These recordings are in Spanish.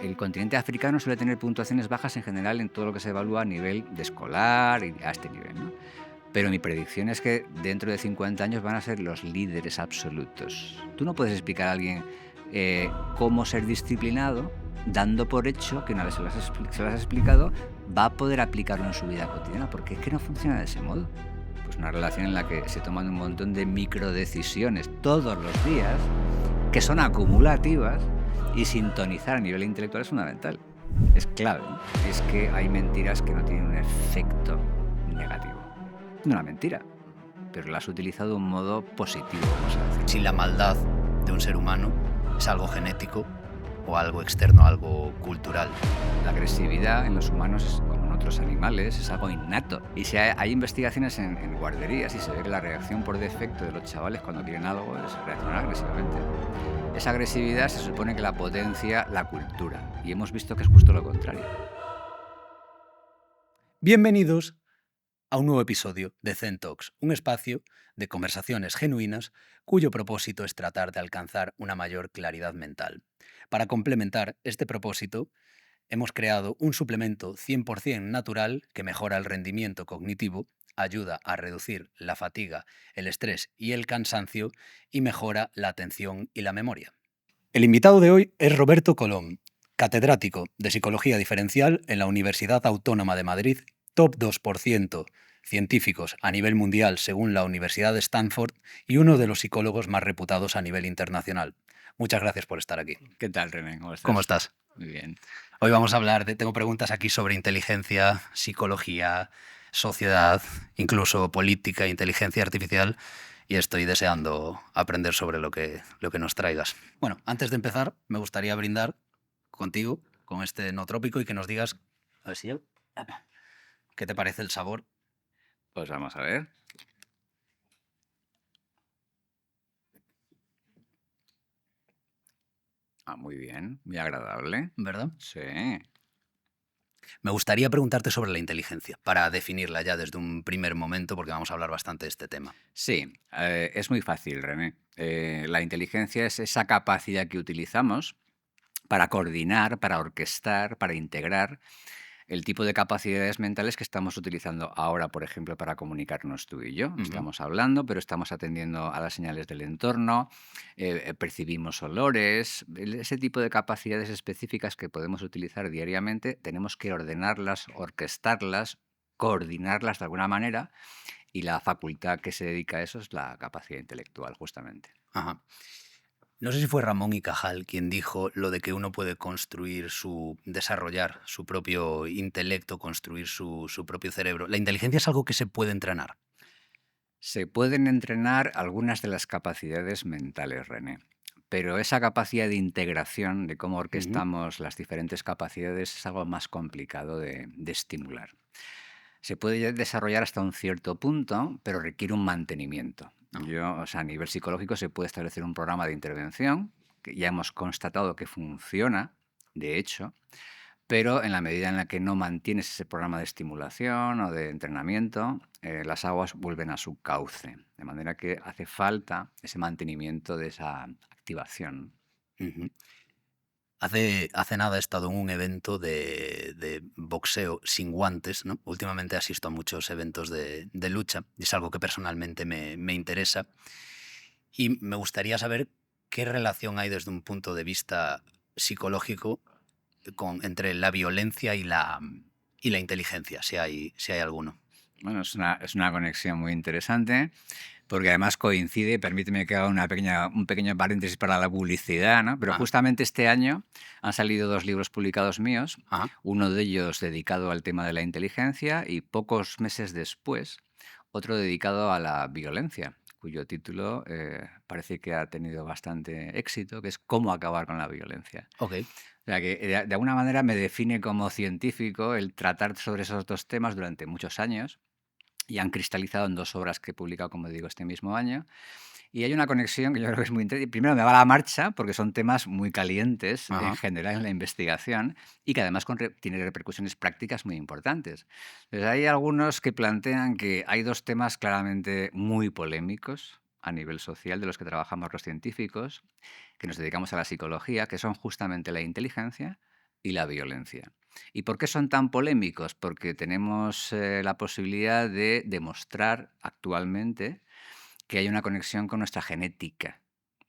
El continente africano suele tener puntuaciones bajas en general en todo lo que se evalúa a nivel de escolar y a este nivel, ¿no? Pero mi predicción es que dentro de 50 años van a ser los líderes absolutos. Tú no puedes explicar a alguien cómo ser disciplinado dando por hecho que una vez se lo has explicado va a poder aplicarlo en su vida cotidiana, porque es que no funciona de ese modo. Pues una relación en la que se toman un montón de microdecisiones todos los días que son acumulativas y sintonizar a nivel intelectual es fundamental. Es clave, ¿no? Es que hay mentiras que no tienen un efecto negativo. Es una mentira, pero la has utilizado de un modo positivo, vamos a decir. Si la maldad de un ser humano es algo genético o algo externo, algo cultural. La agresividad en los humanos, como en otros animales, es algo innato. Y si hay investigaciones en guarderías y se ve que la reacción por defecto de los chavales cuando quieren algo es reaccionar agresivamente. Esa agresividad se supone que la potencia la cultura, y hemos visto que es justo lo contrario. Bienvenidos a un nuevo episodio de Zen Talks, un espacio de conversaciones genuinas cuyo propósito es tratar de alcanzar una mayor claridad mental. Para complementar este propósito, hemos creado un suplemento 100% natural que mejora el rendimiento cognitivo, ayuda a reducir la fatiga, el estrés y el cansancio y mejora la atención y la memoria. El invitado de hoy es Roberto Colom, catedrático de Psicología Diferencial en la Universidad Autónoma de Madrid, top 2% científicos a nivel mundial según la Universidad de Stanford y uno de los psicólogos más reputados a nivel internacional. Muchas gracias por estar aquí. ¿Qué tal, René? ¿Cómo estás? ¿Cómo estás? Muy bien. Hoy vamos a hablar tengo preguntas aquí sobre inteligencia, psicología, sociedad, incluso política, inteligencia artificial, y estoy deseando aprender sobre lo que nos traigas. Bueno, antes de empezar, me gustaría brindar contigo con este nootrópico y que nos digas, a ver si yo, ¿qué te parece el sabor? Pues vamos a ver. Muy bien, muy agradable. ¿Verdad? Sí. Me gustaría preguntarte sobre la inteligencia, para definirla ya desde un primer momento, porque vamos a hablar bastante de este tema. Sí, es muy fácil, René. La inteligencia es esa capacidad que utilizamos para coordinar, para orquestar, para integrar el tipo de capacidades mentales que estamos utilizando ahora, por ejemplo, para comunicarnos tú y yo. Estamos hablando, pero estamos atendiendo a las señales del entorno, percibimos olores, ese tipo de capacidades específicas que podemos utilizar diariamente, tenemos que ordenarlas, orquestarlas, coordinarlas de alguna manera, y la facultad que se dedica a eso es la capacidad intelectual, justamente. Ajá. No sé si fue Ramón y Cajal quien dijo lo de que uno puede desarrollar su propio intelecto, construir su propio cerebro. ¿La inteligencia es algo que se puede entrenar? Se pueden entrenar algunas de las capacidades mentales, René, pero esa capacidad de integración, de cómo orquestamos las diferentes capacidades, es algo más complicado de estimular. Se puede desarrollar hasta un cierto punto, pero requiere un mantenimiento. A nivel psicológico se puede establecer un programa de intervención, que ya hemos constatado que funciona, de hecho, pero en la medida en la que no mantienes ese programa de estimulación o de entrenamiento, las aguas vuelven a su cauce. De manera que hace falta ese mantenimiento de esa activación. Ujú. Hace nada he estado en un evento de boxeo sin guantes, ¿no? Últimamente asisto a muchos eventos de lucha y es algo que personalmente me interesa. Y me gustaría saber qué relación hay desde un punto de vista psicológico entre la violencia y la inteligencia, si hay alguno. Bueno, es una conexión muy interesante, porque además coincide, permíteme que haga un pequeño paréntesis para la publicidad, ¿no? Pero justamente este año han salido 2 libros publicados míos, uno de ellos dedicado al tema de la inteligencia y pocos meses después otro dedicado a la violencia, cuyo título parece que ha tenido bastante éxito, que es Cómo acabar con la violencia. Ok. O sea que de alguna manera me define como científico el tratar sobre esos 2 temas durante muchos años, y han cristalizado en 2 obras que he publicado, como digo, este mismo año. Y hay una conexión que yo creo que es muy interesante. Primero, me va la marcha, porque son temas muy calientes en general en la investigación y que además tiene repercusiones prácticas muy importantes. Entonces, hay algunos que plantean que hay 2 temas claramente muy polémicos a nivel social de los que trabajamos los científicos, que nos dedicamos a la psicología, que son justamente la inteligencia, y la violencia. ¿Y por qué son tan polémicos? Porque tenemos la posibilidad de demostrar actualmente que hay una conexión con nuestra genética.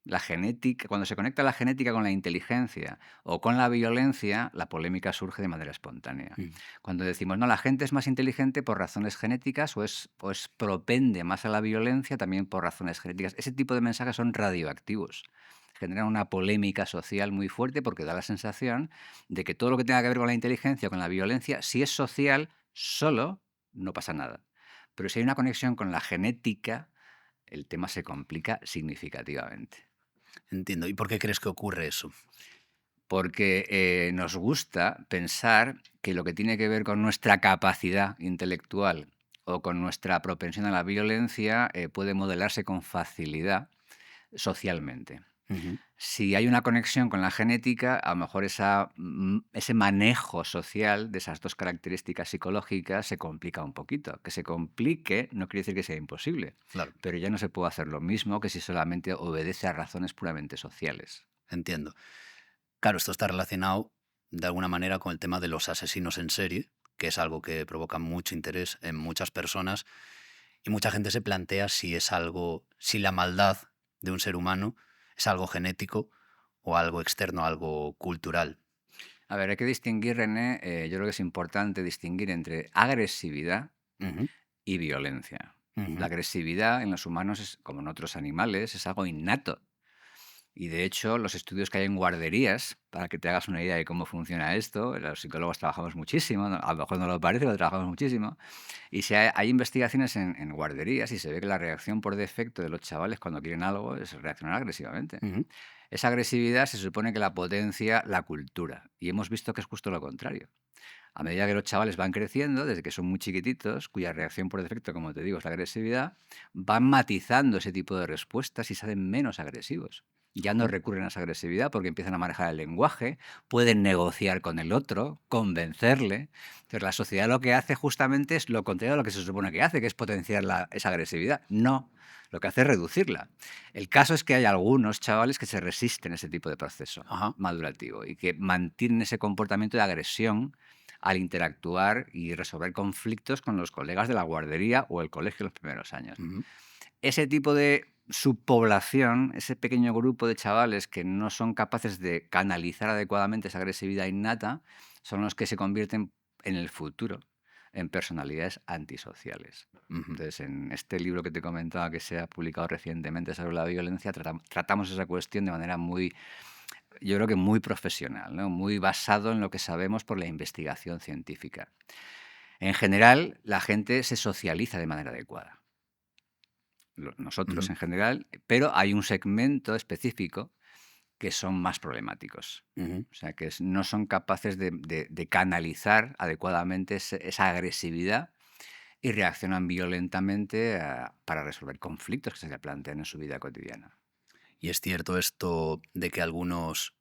La genética, cuando se conecta la genética con la inteligencia o con la violencia, la polémica surge de manera espontánea. Mm. Cuando decimos, no, la gente es más inteligente por razones genéticas o es propende más a la violencia también por razones genéticas. Ese tipo de mensajes son radioactivos. Generan una polémica social muy fuerte porque da la sensación de que todo lo que tenga que ver con la inteligencia o con la violencia, si es social, solo no pasa nada. Pero si hay una conexión con la genética, el tema se complica significativamente. Entiendo. ¿Y por qué crees que ocurre eso? Porque nos gusta pensar que lo que tiene que ver con nuestra capacidad intelectual o con nuestra propensión a la violencia puede modelarse con facilidad socialmente. Ujú. Si hay una conexión con la genética, a lo mejor ese manejo social de esas dos características psicológicas se complica un poquito. Que se complique no quiere decir que sea imposible, Claro, pero ya no se puede hacer lo mismo que si solamente obedece a razones puramente sociales. entiendo. Claro, esto está relacionado de alguna manera con el tema de los asesinos en serie, que es algo que provoca mucho interés en muchas personas y mucha gente se plantea si es algo, si la maldad de un ser humano es algo genético o algo externo, algo cultural. A ver, hay que distinguir, René, yo creo que es importante distinguir entre agresividad Ujú, y violencia. La ujú, agresividad en los humanos, como en otros animales, es algo innato. Y de hecho, los estudios que hay en guarderías, para que te hagas una idea de cómo funciona esto, los psicólogos trabajamos muchísimo, a lo mejor no lo parece, pero trabajamos muchísimo, y hay investigaciones en guarderías y se ve que la reacción por defecto de los chavales cuando quieren algo es reaccionar agresivamente. ujú, Esa agresividad se supone que la potencia la cultura, y hemos visto que es justo lo contrario. A medida que los chavales van creciendo, desde que son muy chiquititos, cuya reacción por defecto, como te digo, es la agresividad, van matizando ese tipo de respuestas y se hacen menos agresivos. Ya no ujú, recurren a esa agresividad porque empiezan a manejar el lenguaje, pueden negociar con el otro, convencerle. Entonces, la sociedad lo que hace justamente es lo contrario a lo que se supone que hace, que es potenciar esa agresividad. No, lo que hace es reducirla. El caso es que hay algunos chavales que se resisten a ese tipo de proceso ajá, madurativo y que mantienen ese comportamiento de agresión al interactuar y resolver conflictos con los colegas de la guardería o el colegio en los primeros años. ujú, Ese tipo de subpoblación, ese pequeño grupo de chavales que no son capaces de canalizar adecuadamente esa agresividad innata, son los que se convierten en el futuro en personalidades antisociales. ujú. Entonces, en este libro que te comentaba que se ha publicado recientemente sobre la violencia, tratamos esa cuestión de manera muy, yo creo que muy profesional, ¿no? Muy basado en lo que sabemos por la investigación científica. En general, la gente se socializa de manera adecuada, nosotros Ujú, en general, pero hay un segmento específico que son más problemáticos. ujú. O sea, que no son capaces de canalizar adecuadamente esa agresividad y reaccionan violentamente para resolver conflictos que se le plantean en su vida cotidiana. Y es cierto esto de que algunos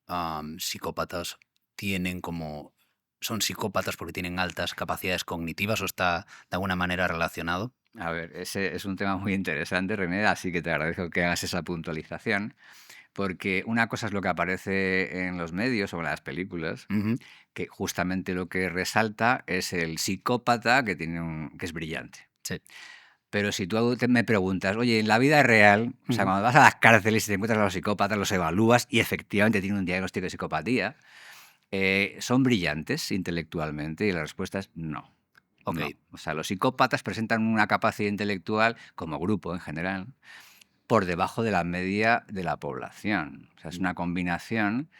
psicópatas tienen como... ¿Son psicópatas porque tienen altas capacidades cognitivas o está de alguna manera relacionado? A ver, ese es un tema muy interesante, René, así que te agradezco que hagas esa puntualización, porque una cosa es lo que aparece en los medios o en las películas, Ujú, que justamente lo que resalta es el psicópata que es brillante. sí. Pero si tú me preguntas, oye, en la vida real, o sea, Ujú, cuando vas a las cárceles y te encuentras a los psicópatas, los evalúas y efectivamente tienen un diagnóstico de psicopatía, ¿son brillantes intelectualmente? Y la respuesta es no. ok. No. O sea, los psicópatas presentan una capacidad intelectual, como grupo en general, por debajo de la media de la población. O sea, es Mm, una combinación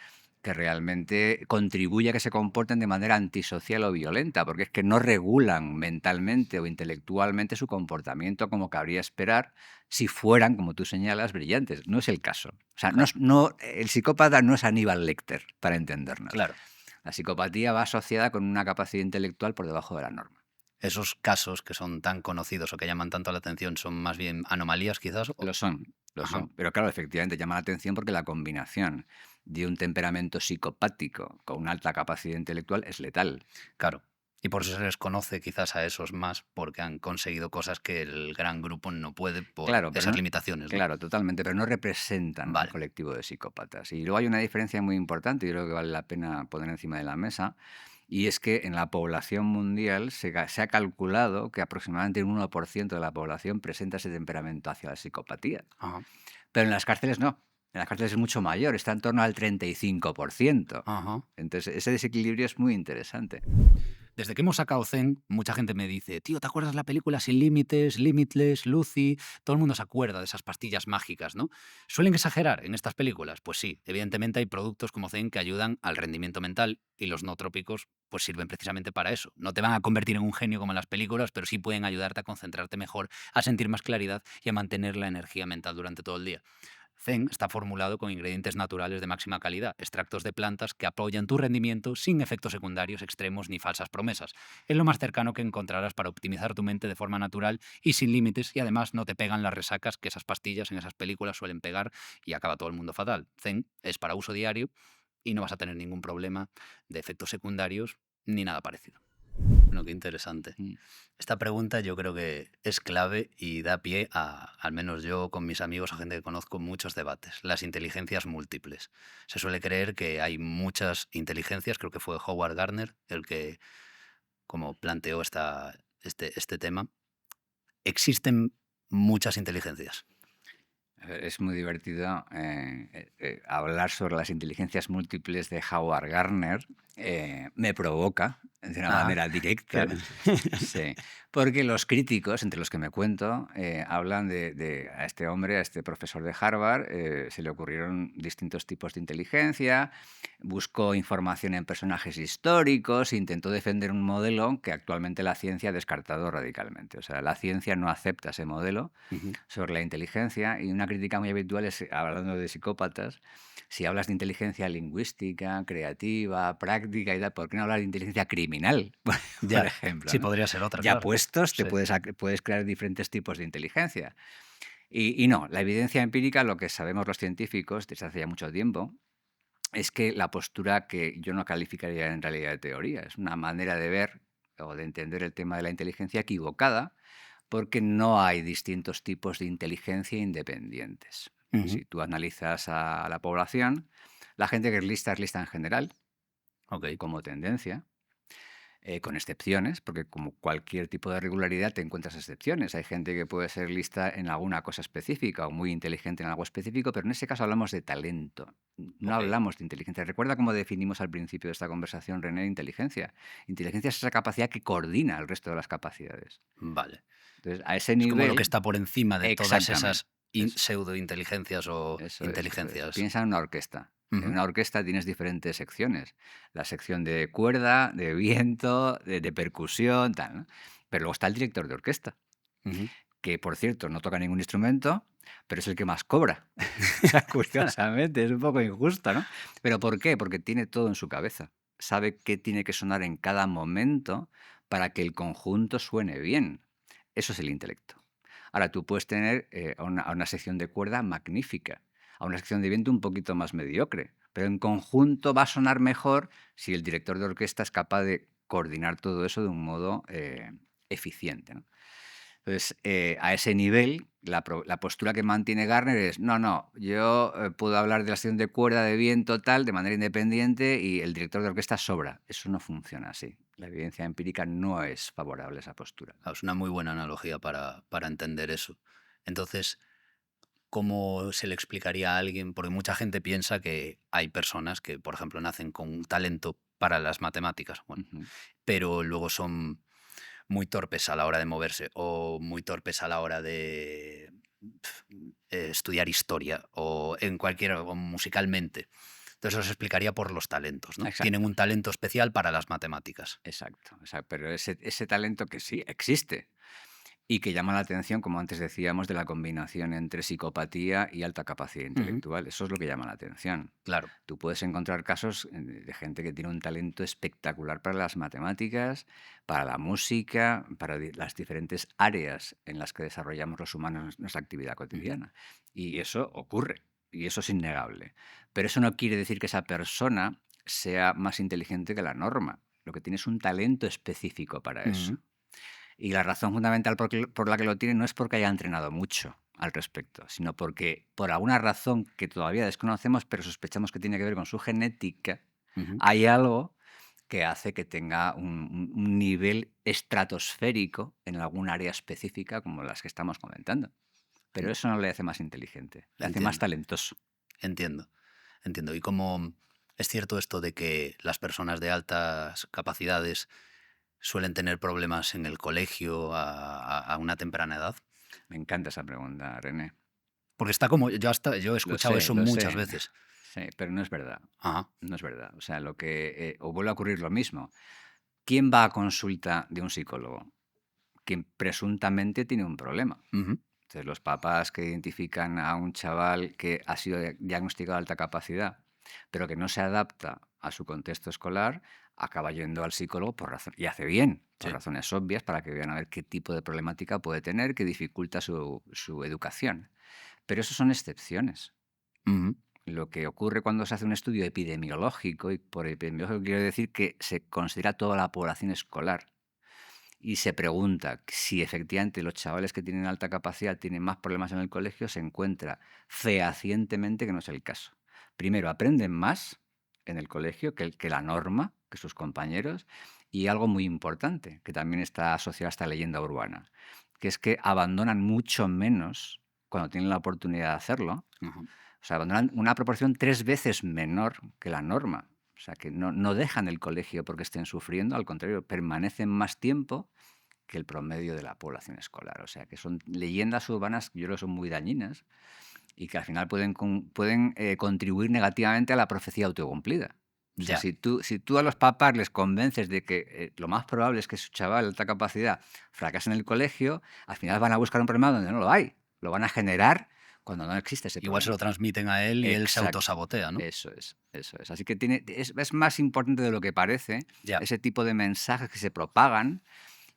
que realmente contribuye a que se comporten de manera antisocial o violenta, porque es que no regulan mentalmente o intelectualmente su comportamiento como cabría esperar si fueran, como tú señalas, brillantes. No es el caso. O sea, claro, el psicópata no es Aníbal Lecter, para entendernos. claro. La psicopatía va asociada con una capacidad intelectual por debajo de la norma. Esos casos que son tan conocidos o que llaman tanto la atención son más bien anomalías quizás. Lo son, lo Ajá, son. Pero claro, efectivamente llama la atención porque la combinación de un temperamento psicopático con una alta capacidad intelectual es letal. claro. Y por eso se les conoce quizás a esos más, porque han conseguido cosas que el gran grupo no puede por Claro, pero esas no, limitaciones, ¿no? claro, totalmente, pero no representan al Vale. colectivo de psicópatas. Y luego hay una diferencia muy importante, y creo que vale la pena poner encima de la mesa, y es que en la población mundial se ha calculado que aproximadamente un 1% de la población presenta ese temperamento hacia la psicopatía. Ajá. Pero en las cárceles no. En las cárceles es mucho mayor, está en torno al 35%. Ajá. Entonces, ese desequilibrio es muy interesante. Desde que hemos sacado Zen, mucha gente me dice, tío, ¿te acuerdas la película Sin Límites, Limitless, Lucy? Todo el mundo se acuerda de esas pastillas mágicas, ¿no? ¿Suelen exagerar en estas películas? Pues sí, evidentemente hay productos como Zen que ayudan al rendimiento mental y los no trópicos pues sirven precisamente para eso. No te van a convertir en un genio como en las películas, pero sí pueden ayudarte a concentrarte mejor, a sentir más claridad y a mantener la energía mental durante todo el día. Zen está formulado con ingredientes naturales de máxima calidad, extractos de plantas que apoyan tu rendimiento sin efectos secundarios extremos ni falsas promesas. Es lo más cercano que encontrarás para optimizar tu mente de forma natural y sin límites, y además no te pegan las resacas que esas pastillas en esas películas suelen pegar y acaba todo el mundo fatal. Zen es para uso diario y no vas a tener ningún problema de efectos secundarios ni nada parecido. Bueno, qué interesante. Mm. Esta pregunta yo creo que es clave y da pie a, al menos yo con mis amigos o gente que conozco, muchos debates. Las inteligencias múltiples. Se suele creer que hay muchas inteligencias, creo que fue Howard Gardner el que como planteó este tema. Existen muchas inteligencias. Es muy divertido hablar sobre las inteligencias múltiples de Howard Gardner. Me provoca de una Ah, manera qué directa. bien. Sí, porque los críticos, entre los que me cuento, hablan a este hombre, a este profesor de Harvard, se le ocurrieron distintos tipos de inteligencia, buscó información en personajes históricos, intentó defender un modelo que actualmente la ciencia ha descartado radicalmente. O sea, la ciencia no acepta ese modelo Ujú. sobre la inteligencia, y una crítica muy habitual es, hablando de psicópatas, si hablas de inteligencia lingüística, creativa, práctica y tal, ¿por qué no hablar de inteligencia criminal, por Ya, ejemplo? sí, ¿No? podría ser otra, Ya claro. puestos, Sí. puedes crear diferentes tipos de inteligencia. Y no, la evidencia empírica, lo que sabemos los científicos desde hace ya mucho tiempo, es que la postura que yo no calificaría en realidad de teoría, es una manera de ver o de entender el tema de la inteligencia equivocada, porque no hay distintos tipos de inteligencia independientes. Ujú. Si tú analizas a la población, la gente que es lista en general, Ok. como tendencia, con excepciones, porque como cualquier tipo de regularidad te encuentras excepciones. Hay gente que puede ser lista en alguna cosa específica o muy inteligente en algo específico, pero en ese caso hablamos de talento, no Ok. hablamos de inteligencia. Recuerda cómo definimos al principio de esta conversación, René, inteligencia. Inteligencia es esa capacidad que coordina el resto de las capacidades. Vale. Entonces, a ese Es como lo que nivel, está por encima de todas exactamente. esas Eso, pseudointeligencias o eso es, eso es. inteligencias. Piensa en una orquesta. En Ujú. una orquesta tienes diferentes secciones. La sección de cuerda, de viento, de percusión, tal, ¿no? Pero luego está el director de orquesta, Ujú. que por cierto no toca ningún instrumento, pero es el que más cobra. O sea, curiosamente, es un poco injusto, ¿no? ¿Pero por qué? Porque tiene todo en su cabeza. Sabe qué tiene que sonar en cada momento para que el conjunto suene bien. Eso es el intelecto. Ahora, tú puedes tener a una sección de cuerda magnífica, a una sección de viento un poquito más mediocre, pero en conjunto va a sonar mejor si el director de orquesta es capaz de coordinar todo eso de un modo eficiente, ¿no? Entonces, a ese nivel, la postura que mantiene Garner es, no, no, yo puedo hablar de la sección de cuerda, de viento, tal, de manera independiente, y el director de orquesta sobra. Eso no funciona así. La evidencia empírica no es favorable a esa postura. Es una muy buena analogía para entender eso. Entonces, ¿cómo se le explicaría a alguien? Porque mucha gente piensa que hay personas que, por ejemplo, nacen con un talento para las matemáticas, bueno, Ujú. pero luego son muy torpes a la hora de moverse o muy torpes a la hora de estudiar historia o en cualquier o musicalmente. Entonces os explicaría por los talentos, ¿no? Tienen Exacto, un talento especial para las matemáticas. exacto, exacto. Pero ese talento que sí existe y que llama la atención, como antes decíamos, de la combinación entre psicopatía y alta capacidad Ujú. intelectual. Eso es lo que llama la atención. Claro. Tú puedes encontrar casos de gente que tiene un talento espectacular para las matemáticas, para la música, para las diferentes áreas en las que desarrollamos los humanos nuestra actividad Ujú. cotidiana. Y eso ocurre, y eso es innegable. Pero eso no quiere decir que esa persona sea más inteligente que la norma. lo que tiene es un talento específico para eso. Ujú. Y la razón fundamental por la que lo tiene no es porque haya entrenado mucho al respecto, sino porque por alguna razón que todavía desconocemos, pero sospechamos que tiene que ver con su genética, Ujú. hay algo que hace que tenga un nivel estratosférico en algún área específica como las que estamos comentando. Pero En eso no le hace más inteligente, le hace más entiendo, talentoso. entiendo, entiendo. Y como es cierto esto de que las personas de altas capacidades suelen tener problemas en el colegio a una temprana edad. Me encanta esa pregunta, René. Porque está como, yo he escuchado eso Lo muchas sé, veces. sí, pero no es verdad. Ajá. No es verdad. O sea, o vuelve a ocurrir lo mismo. ¿Quién va a consulta de un psicólogo? Quien presuntamente tiene un problema. Ujú. Entonces, los papás que identifican a un chaval que ha sido diagnosticado de alta capacidad, pero que no se adapta a su contexto escolar, acaba yendo al psicólogo y hace bien, por Sí. razones obvias, para que vean a ver qué tipo de problemática puede tener, que dificulta su educación. Pero eso son excepciones. Ujú. Lo que ocurre cuando se hace un estudio epidemiológico, y por epidemiológico quiero decir que se considera toda la población escolar, y se pregunta si efectivamente los chavales que tienen alta capacidad tienen más problemas en el colegio, se encuentra fehacientemente que no es el caso. Primero, aprenden más en el colegio que la norma, que sus compañeros, y algo muy importante, que también está asociado a esta leyenda urbana, que es que abandonan mucho menos cuando tienen la oportunidad de hacerlo. Ujú. O sea, abandonan una proporción 3 veces menor que la norma. O sea, que no dejan el colegio porque estén sufriendo, al contrario, permanecen más tiempo que el promedio de la población escolar. O sea, que son leyendas urbanas que yo creo que son muy dañinas y que al final pueden contribuir negativamente a la profecía autocumplida. O sea, Ya. si tú a los papás les convences de que lo más probable es que su chaval de alta capacidad fracase en el colegio, al final van a buscar un problema donde no lo hay. Lo van a generar cuando no existe ese Igual se lo problema. transmiten a él y él se Exacto. autosabotea, ¿no? Eso es, eso es. Así que es más importante de lo que parece Ya. ese tipo de mensajes que se propagan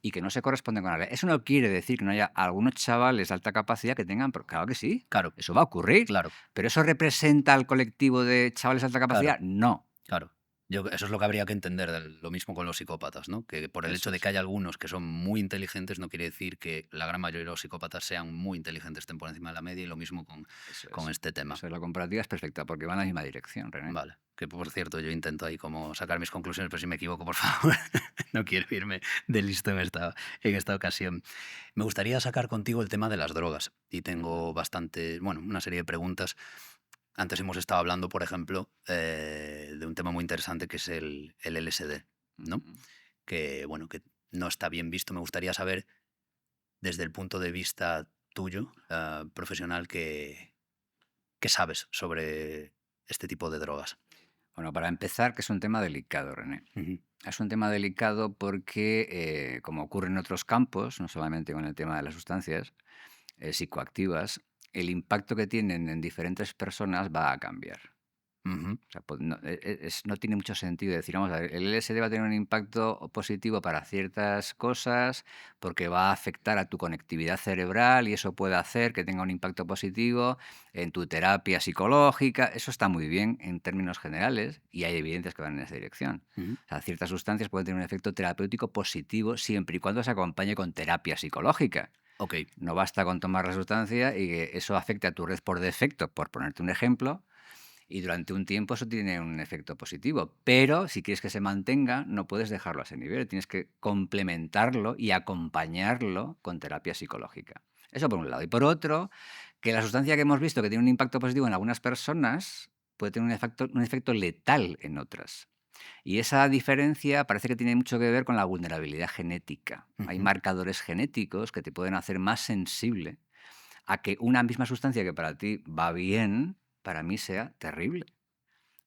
y que no se corresponden con la realidad. Eso no quiere decir que no haya algunos chavales de alta capacidad que tengan, claro que sí, Claro, eso va a ocurrir, claro, pero ¿eso representa al colectivo de chavales de alta claro. capacidad? No, Claro. Eso es lo que habría que entender, lo mismo con los psicópatas, ¿no? Que por el eso hecho de que es, haya algunos que son muy inteligentes no quiere decir que la gran mayoría de los psicópatas sean muy inteligentes, estén por encima de la media y lo mismo eso con es. este tema. Eso es, la comparativa es perfecta porque va en la misma dirección, René. Vale. Que por cierto, yo intento ahí como sacar mis conclusiones, pero si me equivoco, por favor, no quiero irme de listo en esta ocasión. Me gustaría sacar contigo el tema de las drogas y Ujú, tengo una serie de preguntas. Antes hemos estado hablando, por ejemplo, de un tema muy interesante que es el LSD, ¿no? ujú. Que no está bien visto. Me gustaría saber, desde el punto de vista tuyo, profesional, qué sabes sobre este tipo de drogas. Bueno, para empezar, que es un tema delicado, René. Ujú. Es un tema delicado porque, como ocurre en otros campos, no solamente con el tema de las sustancias psicoactivas, el impacto que tienen en diferentes personas va a cambiar. Ujú. O sea, no tiene mucho sentido decir, vamos a ver, el LSD va a tener un impacto positivo para ciertas cosas porque va a afectar a tu conectividad cerebral y eso puede hacer que tenga un impacto positivo en tu terapia psicológica. Eso está muy bien en términos generales y hay evidencias que van en esa dirección. Ujú. O sea, ciertas sustancias pueden tener un efecto terapéutico positivo siempre y cuando se acompañe con terapia psicológica. Ok, No basta con tomar la sustancia y que eso afecte a tu red por defecto, por ponerte un ejemplo, y durante un tiempo eso tiene un efecto positivo. Pero si quieres que se mantenga, no puedes dejarlo a ese nivel. Tienes que complementarlo y acompañarlo con terapia psicológica. Eso por un lado. Y por otro, que la sustancia que hemos visto que tiene un impacto positivo en algunas personas puede tener un efecto letal en otras. Y esa diferencia parece que tiene mucho que ver con la vulnerabilidad genética. Hay ujú. marcadores genéticos que te pueden hacer más sensible a que una misma sustancia que para ti va bien, para mí sea terrible,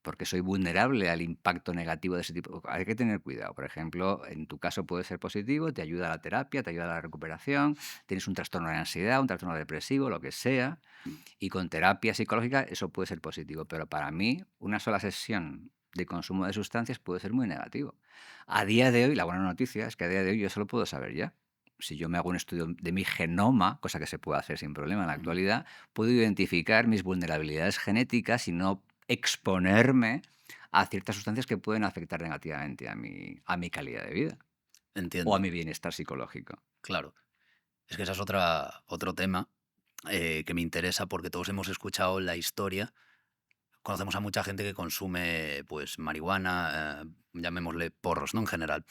porque soy vulnerable al impacto negativo de ese tipo. Hay que tener cuidado. Por ejemplo, en tu caso puede ser positivo, te ayuda a la terapia, te ayuda a la recuperación, tienes un trastorno de ansiedad, un trastorno depresivo, lo que sea, y con terapia psicológica eso puede ser positivo. Pero para mí, una sola sesión de consumo de sustancias puede ser muy negativo. A día de hoy, la buena noticia es que a día de hoy yo eso lo puedo saber ya. Si yo me hago un estudio de mi genoma, cosa que se puede hacer sin problema en la Ujú. actualidad, puedo identificar mis vulnerabilidades genéticas y no exponerme a ciertas sustancias que pueden afectar negativamente a mi calidad de vida o a Entiendo, mi bienestar psicológico. claro. Es que ese es otro tema que me interesa porque todos hemos escuchado la historia. Conocemos a mucha gente que consume pues marihuana, llamémosle porros, ¿no? En general.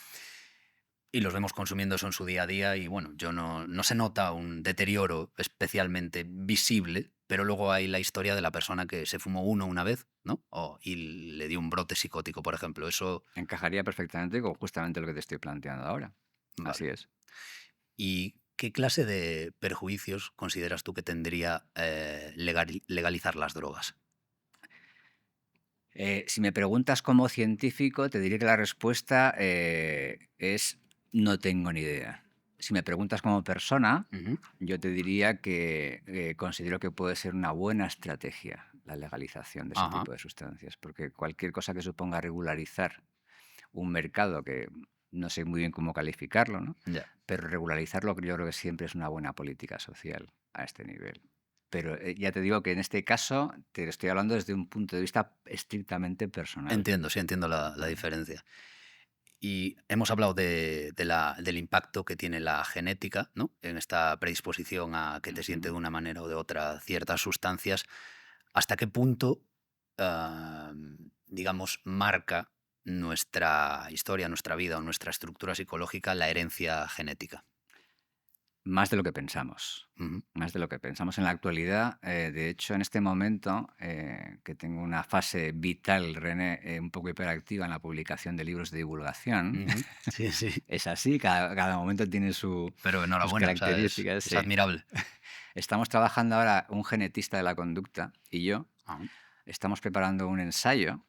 Y los vemos consumiendo eso en su día a día y bueno, yo no se nota un deterioro especialmente visible, pero luego hay la historia de la persona que se fumó uno una vez, ¿no? Y le dio un brote psicótico, por ejemplo. Eso, Encajaría perfectamente con justamente lo que te estoy planteando ahora. Así vale. es. ¿Y qué clase de perjuicios consideras tú que tendría legalizar las drogas? Si me preguntas como científico, te diré que la respuesta es no tengo ni idea. Si me preguntas como persona, Ujú. yo te diría que considero que puede ser una buena estrategia la legalización de ese Ajá, tipo de sustancias, porque cualquier cosa que suponga regularizar un mercado que no sé muy bien cómo calificarlo, ¿no? ya. Pero regularizarlo yo creo que siempre es una buena política social a este nivel. Pero ya te digo que en este caso te estoy hablando desde un punto de vista estrictamente personal. Entiendo, sí, entiendo la ¿Vale? diferencia. Y hemos hablado del impacto que tiene la genética, ¿no? En esta predisposición a que te siente Ujú. de una manera o de otra ciertas sustancias. ¿Hasta qué punto, digamos, marca nuestra historia, nuestra vida o nuestra estructura psicológica la herencia genética? Más de lo que pensamos. Ujú, Más de lo que pensamos en la actualidad. De hecho, en este momento, que tengo una fase vital, René, un poco hiperactiva en la publicación de libros de divulgación, ujú. Sí, sí. es así, cada momento tiene Pero sus enhorabuena, o sea, características. es Sí. admirable. Estamos trabajando ahora, un genetista de la conducta y yo, Ajá, estamos preparando un ensayo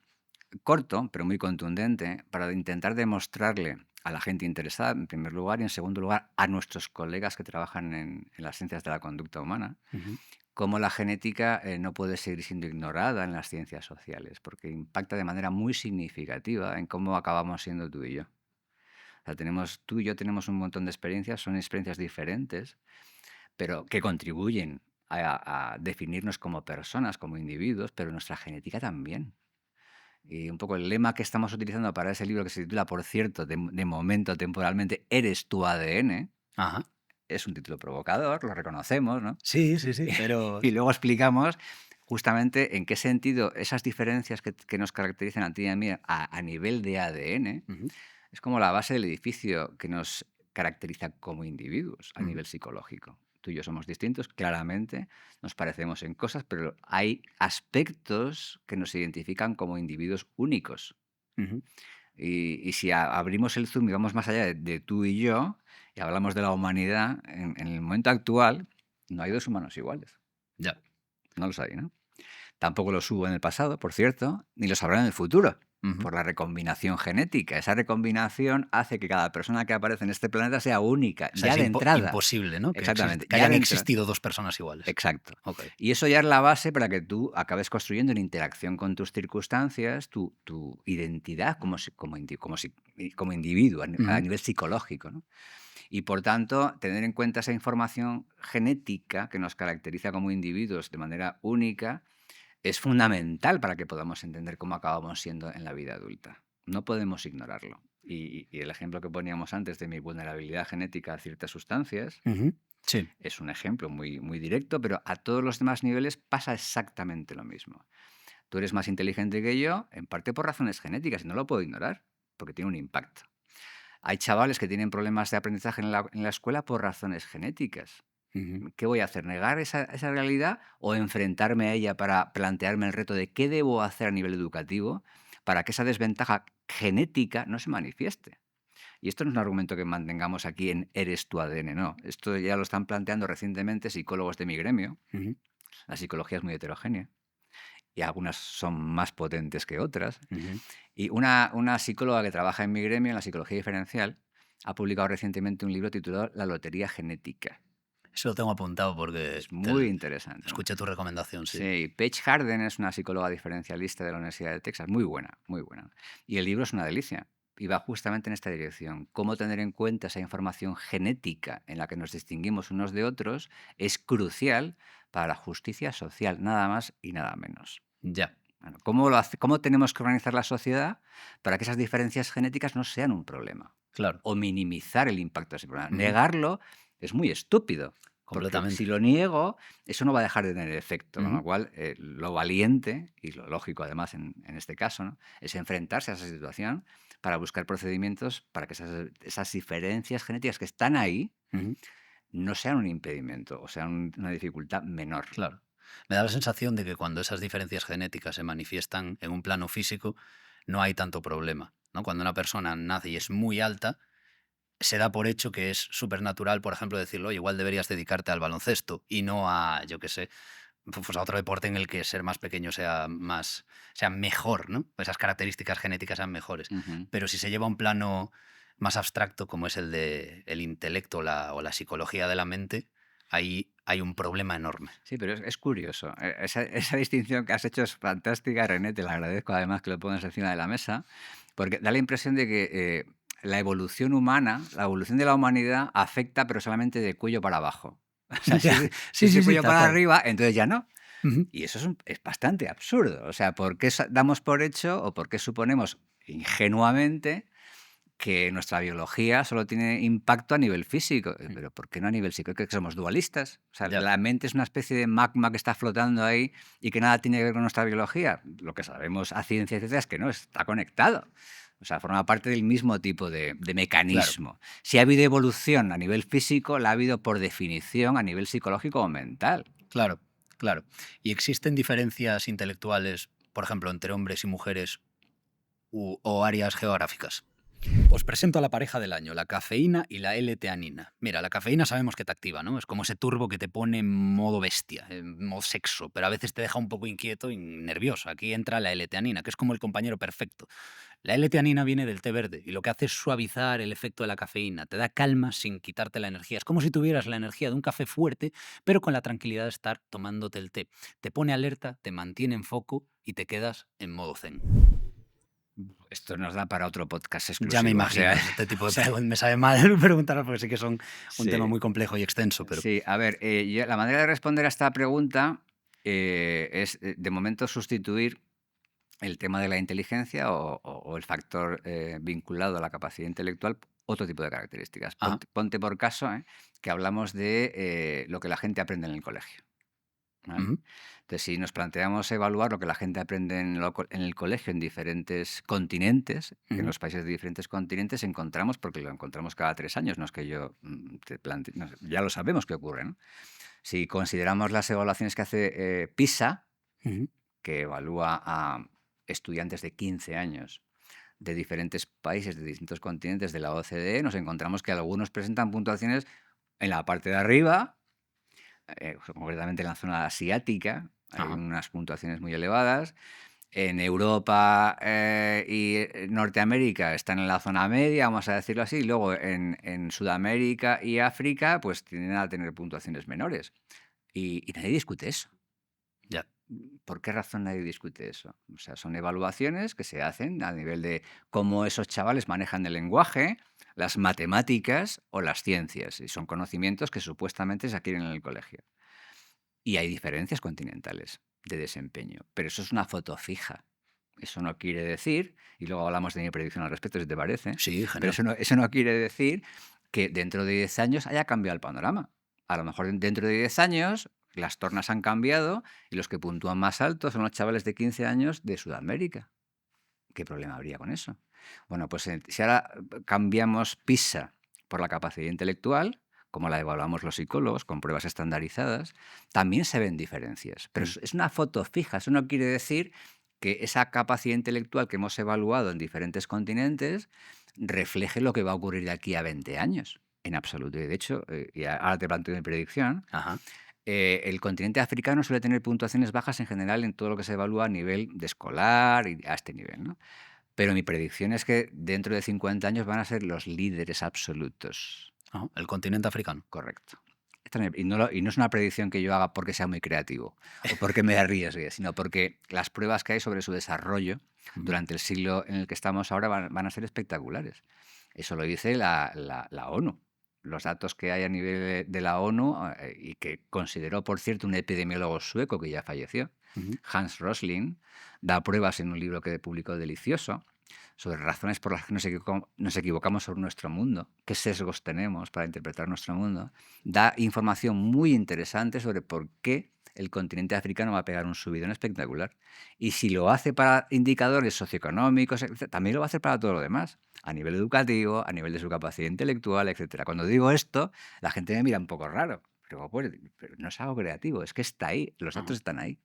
corto, pero muy contundente, para intentar demostrarle a la gente interesada, en primer lugar, y en segundo lugar, a nuestros colegas que trabajan en las ciencias de la conducta humana, ujú, cómo la genética no puede seguir siendo ignorada en las ciencias sociales, porque impacta de manera muy significativa en cómo acabamos siendo tú y yo. O sea, tú y yo tenemos un montón de experiencias, son experiencias diferentes, pero que contribuyen a definirnos como personas, como individuos, pero nuestra genética también. Y un poco el lema que estamos utilizando para ese libro, que se titula, por cierto, de momento, temporalmente, Eres tu ADN, ajá. es un título provocador, lo reconocemos, ¿no? Sí, sí, sí, pero Y luego explicamos justamente en qué sentido esas diferencias que nos caracterizan a ti y a mí a nivel de ADN ujú, es como la base del edificio que nos caracteriza como individuos a ujú, nivel psicológico. Tú y yo somos distintos, claramente, nos parecemos en cosas, pero hay aspectos que nos identifican como individuos únicos. ujú, Y si abrimos el zoom y vamos más allá de tú y yo, y hablamos de la humanidad, en el momento actual no hay dos humanos iguales. ya. No los hay, ¿no? Tampoco los hubo en el pasado, por cierto, ni los habrá en el futuro, Ujú. por la recombinación genética. Esa recombinación hace que cada persona que aparece en este planeta sea única, O sea, ya es de entrada. imposible, ¿no? Exactamente, Que ya hayan de entrada. existido 2 personas iguales. Exacto. Okey. Y eso ya es la base para que tú acabes construyendo en interacción con tus circunstancias tu identidad como individuo a Ujú, nivel psicológico, ¿no? Y por tanto, tener en cuenta esa información genética que nos caracteriza como individuos de manera única es fundamental para que podamos entender cómo acabamos siendo en la vida adulta. No podemos ignorarlo. Y el ejemplo que poníamos antes de mi vulnerabilidad genética a ciertas sustancias ujú. Sí, es un ejemplo muy, muy directo, pero a todos los demás niveles pasa exactamente lo mismo. Tú eres más inteligente que yo, en parte por razones genéticas, y no lo puedo ignorar, porque tiene un impacto. Hay chavales que tienen problemas de aprendizaje en la escuela por razones genéticas. ujú. ¿Qué voy a hacer? ¿Negar esa realidad o enfrentarme a ella para plantearme el reto de qué debo hacer a nivel educativo para que esa desventaja genética no se manifieste? Y esto no es un argumento que mantengamos aquí en Eres tu ADN, no. Esto ya lo están planteando recientemente psicólogos de mi gremio. Ujú, La psicología es muy heterogénea y algunas son más potentes que otras. ujú. Y una psicóloga que trabaja en mi gremio, en la psicología diferencial, ha publicado recientemente un libro titulado La lotería genética. Eso lo tengo apuntado porque Es muy interesante, ¿no? escuché tu recomendación, sí. Sí, Paige Harden es una psicóloga diferencialista de la Universidad de Texas, muy buena, muy buena. Y el libro es una delicia. Y va justamente en esta dirección. Cómo tener en cuenta esa información genética en la que nos distinguimos unos de otros es crucial para la justicia social, nada más y nada menos. Ya. Bueno, ¿cómo tenemos que organizar la sociedad para que esas diferencias genéticas no sean un problema? Claro. O minimizar el impacto de ese problema. Ujú. Negarlo es muy estúpido, porque si Completamente. lo niego, eso no va a dejar de tener efecto. Con Ujú. lo cual, lo valiente, y lo lógico además en este caso, ¿no?, es enfrentarse a esa situación para buscar procedimientos para que esas diferencias genéticas que están ahí Ujú. no sean un impedimento o sean una dificultad menor. Claro. Me da la sensación de que cuando esas diferencias genéticas se manifiestan en un plano físico, no hay tanto problema, ¿no? Cuando una persona nace y es muy alta, se da por hecho que es supernatural, por ejemplo, decirlo: "Oye, igual deberías dedicarte al baloncesto y no a, yo qué sé, pues a otro deporte en el que ser más pequeño sea mejor, ¿no? Esas características genéticas sean mejores". Ujú. Pero si se lleva a un plano más abstracto, como es el de el intelecto o la psicología de la mente, ahí hay un problema enorme. Sí, pero es curioso. Esa distinción que has hecho es fantástica, René, te la agradezco además que lo pongas encima de la mesa, porque da la impresión de que la evolución humana, la evolución de la humanidad afecta pero solamente de cuello para abajo. O sea, Ya. si Sí, es de sí, sí, cuello tal para cual. arriba, entonces ya no. Ujú. Y eso es bastante absurdo. O sea, ¿por qué damos por hecho o por qué suponemos ingenuamente que nuestra biología solo tiene impacto a nivel físico? Pero ¿por qué no a nivel psíquico? ¿Que somos dualistas? O sea, Ya, la mente es una especie de magma que está flotando ahí y que nada tiene que ver con nuestra biología. Lo que sabemos a ciencia cierta es que no, está conectado. O sea, forma parte del mismo tipo de claro, mecanismo. Si ha habido evolución a nivel físico, la ha habido por definición a nivel psicológico o mental. claro, claro. ¿Y existen diferencias intelectuales, por ejemplo, entre hombres y mujeres o áreas geográficas? Os presento a la pareja del año, la cafeína y la L-teanina. Mira, la cafeína sabemos que te activa, ¿no? Es como ese turbo que te pone en modo bestia, en modo sexo, pero a veces te deja un poco inquieto y nervioso. Aquí entra la L-teanina, que es como el compañero perfecto. La L-teanina viene del té verde y lo que hace es suavizar el efecto de la cafeína, te da calma sin quitarte la energía. Es como si tuvieras la energía de un café fuerte, pero con la tranquilidad de estar tomándote el té. Te pone alerta, te mantiene en foco y te quedas en modo zen. Esto nos da para otro podcast Ya me exclusivo. O sea, imagino, este tipo o de sea, preguntas me sabe mal preguntarlas porque sí que son un tema sí. muy complejo y extenso, pero Sí, a ver, la manera de responder a esta pregunta es, de momento, sustituir el tema de la inteligencia o el factor vinculado a la capacidad intelectual, otro tipo de características. ajá, Ponte por caso que hablamos de lo que la gente aprende en el colegio. ¿Vale? ujú, Entonces, si nos planteamos evaluar lo que la gente aprende en el colegio en diferentes continentes, que en ujú, los países de diferentes continentes encontramos, porque lo encontramos cada 3 años, no es que yo ya lo sabemos que ocurre, ¿no? Si consideramos las evaluaciones que hace PISA, ujú, que evalúa a estudiantes de 15 años de diferentes países, de distintos continentes de la OCDE, nos encontramos que algunos presentan puntuaciones en la parte de arriba, concretamente en la zona asiática, hay ajá, unas puntuaciones muy elevadas. En Europa y Norteamérica están en la zona media, vamos a decirlo así. Y luego en Sudamérica y África, pues tienden a tener puntuaciones menores. Y nadie discute eso. ya, ¿Por qué razón nadie discute eso? O sea, son evaluaciones que se hacen a nivel de cómo esos chavales manejan el lenguaje, las matemáticas o las ciencias. Y son conocimientos que supuestamente se adquieren en el colegio. Y hay diferencias continentales de desempeño, pero eso es una foto fija. Eso no quiere decir, y luego hablamos de mi predicción al respecto, si te parece, sí, pero genial, eso no quiere decir que dentro de 10 años haya cambiado el panorama. A lo mejor dentro de 10 años las tornas han cambiado y los que puntúan más alto son los chavales de 15 años de Sudamérica. ¿Qué problema habría con eso? Bueno, pues si ahora cambiamos PISA por la capacidad intelectual, como la evaluamos los psicólogos, con pruebas estandarizadas, también se ven diferencias. Pero mm, es una foto fija. Eso no quiere decir que esa capacidad intelectual que hemos evaluado en diferentes continentes refleje lo que va a ocurrir de aquí a 20 años. En absoluto. Y de hecho, y ahora te planteo mi predicción, ajá, el continente africano suele tener puntuaciones bajas en general en todo lo que se evalúa a nivel de escolar y a este nivel, ¿no? Pero mi predicción es que dentro de 50 años van a ser los líderes absolutos. ajá, el continente africano. Correcto. Y no es una predicción que yo haga porque sea muy creativo o porque me arriesgue, sino porque las pruebas que hay sobre su desarrollo Ujú, durante el siglo en el que estamos ahora van a ser espectaculares. Eso lo dice la ONU. los datos que hay a nivel de la ONU y que consideró, por cierto, un epidemiólogo sueco que ya falleció, Ujú. Hans Rosling, da pruebas en un libro que publicó Delicioso sobre razones por las que nos equivocamos sobre nuestro mundo, qué sesgos tenemos para interpretar nuestro mundo. Da información muy interesante sobre por qué el continente africano va a pegar un subidón espectacular. Y si lo hace para indicadores socioeconómicos, etcétera, también lo va a hacer para todo lo demás, a nivel educativo, a nivel de su capacidad intelectual, etcétera. Cuando digo esto, la gente me mira un poco raro. Pero no es algo creativo, es que está ahí, los Ajá. datos están ahí.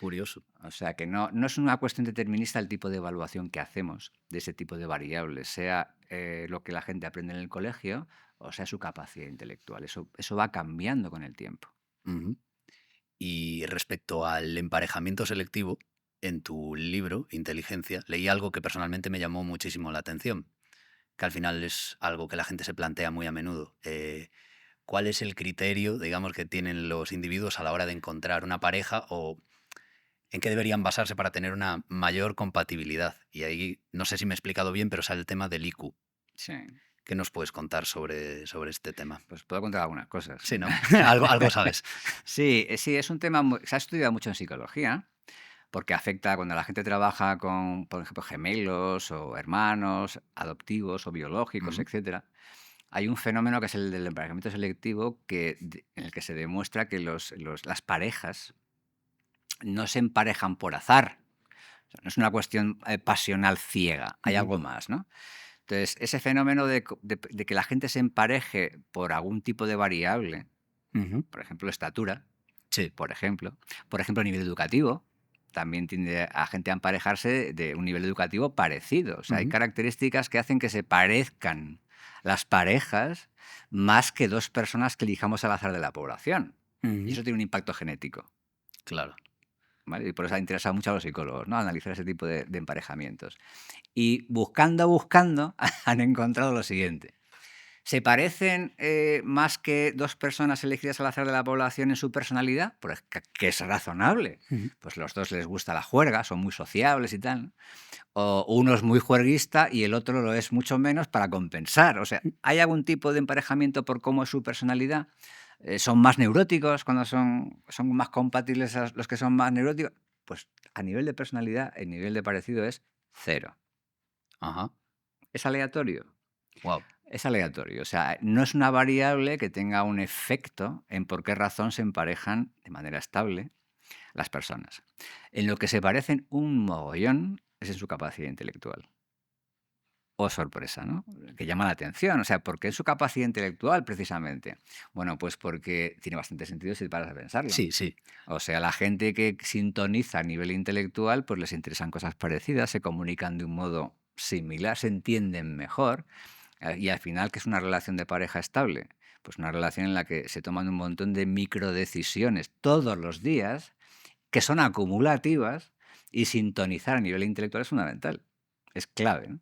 Curioso. O sea que no es una cuestión determinista el tipo de evaluación que hacemos de ese tipo de variables, sea lo que la gente aprende en el colegio o sea su capacidad intelectual. Eso va cambiando con el tiempo. Ujú. Y respecto al emparejamiento selectivo, en tu libro, Inteligencia, leí algo que personalmente me llamó muchísimo la atención, que al final es algo que la gente se plantea muy a menudo. ¿Cuál es el criterio, digamos, que tienen los individuos a la hora de encontrar una pareja o en qué deberían basarse para tener una mayor compatibilidad? Y ahí, no sé si me he explicado bien, pero sale el tema del IQ. Sí, ¿Qué nos puedes contar sobre este tema? pues puedo contar algunas cosas. Sí, ¿no? Algo sabes. Sí, sí, es un tema, se ha estudiado mucho en psicología, porque afecta cuando la gente trabaja con, por ejemplo, gemelos o hermanos, adoptivos o biológicos, Ujú, etcétera. Hay un fenómeno que es el del emparejamiento selectivo en el que se demuestra que las parejas no se emparejan por azar. O sea, no es una cuestión pasional ciega, hay ujú, algo más, ¿no? Entonces, ese fenómeno de que la gente se empareje por algún tipo de variable, ujú. por ejemplo, estatura, Sí. por ejemplo, nivel educativo, también tiende a gente a emparejarse de un nivel educativo parecido. O sea, hay Ujú, características que hacen que se parezcan las parejas más que dos personas que elijamos al azar de la población. Y ujú. eso tiene un impacto genético. Claro. ¿Vale? Y por eso ha interesado mucho a los psicólogos, ¿no? Analizar ese tipo de emparejamientos. Y buscando, han encontrado lo siguiente. ¿Se parecen más que dos personas elegidas al azar de la población en su personalidad? Pues que es razonable. Ujú. Pues los dos les gusta la juerga, son muy sociables y tal, ¿no? O uno es muy juerguista y el otro lo es mucho menos para compensar. O sea, ¿hay algún tipo de emparejamiento por cómo es su personalidad? ¿Son más neuróticos cuando son más compatibles los que son más neuróticos? Pues a nivel de personalidad, el nivel de parecido es cero. Ajá. ¿Es aleatorio? Wow. Es aleatorio. O sea, no es una variable que tenga un efecto en por qué razón se emparejan de manera estable las personas. En lo que se parecen un mogollón es en su capacidad intelectual. Oh, sorpresa, ¿no? Que llama la atención. O sea, ¿por qué en su capacidad intelectual precisamente? Bueno, pues porque tiene bastante sentido si te paras a pensarlo. Sí, sí. O sea, la gente que sintoniza a nivel intelectual, pues les interesan cosas parecidas, se comunican de un modo similar, se entienden mejor. Y al final, ¿qué es una relación de pareja estable? Pues una relación en la que se toman un montón de microdecisiones todos los días que son acumulativas y sintonizar a nivel intelectual es fundamental. Es clave, ¿no?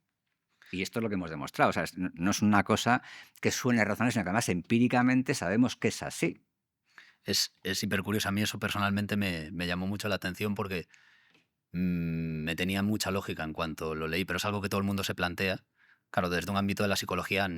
Y esto es lo que hemos demostrado. O sea, no es una cosa que suene razonable, sino que además empíricamente sabemos que es así. Es súper curioso. A mí eso personalmente me llamó mucho la atención porque me tenía mucha lógica en cuanto lo leí, pero es algo que todo el mundo se plantea, claro, desde un ámbito de la psicología,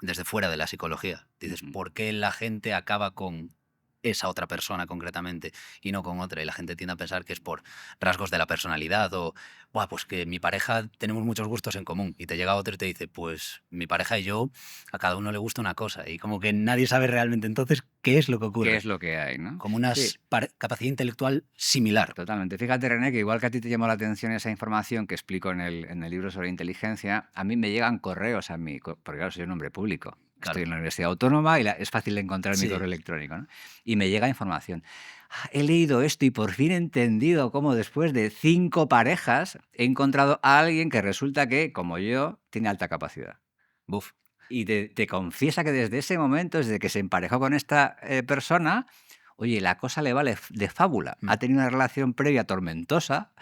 desde fuera de la psicología. Dices, Ujú. ¿por qué la gente acaba con esa otra persona concretamente y no con otra? Y la gente tiende a pensar que es por rasgos de la personalidad o, "Buah, pues que mi pareja tenemos muchos gustos en común". Y te llega otro y te dice, pues mi pareja y yo, a cada uno le gusta una cosa. Y como que nadie sabe realmente entonces qué es lo que ¿Qué ocurre. es lo que hay, no? Como una Sí, capacidad intelectual similar. totalmente. Fíjate, René, que igual que a ti te llamó la atención esa información que explico en el libro sobre inteligencia, a mí me llegan correos a mí, porque claro, soy un hombre público. Estoy Claro. en la Universidad Autónoma y es fácil de encontrar mi Sí. correo electrónico, ¿no? Y me llega información. He leído esto y por fin he entendido cómo después de 5 parejas he encontrado a alguien que resulta que, como yo, tiene alta capacidad. Buf. Y te confiesa que desde ese momento, desde que se emparejó con esta persona, oye, la cosa le vale de fábula. Mm, Ha tenido una relación previa tormentosa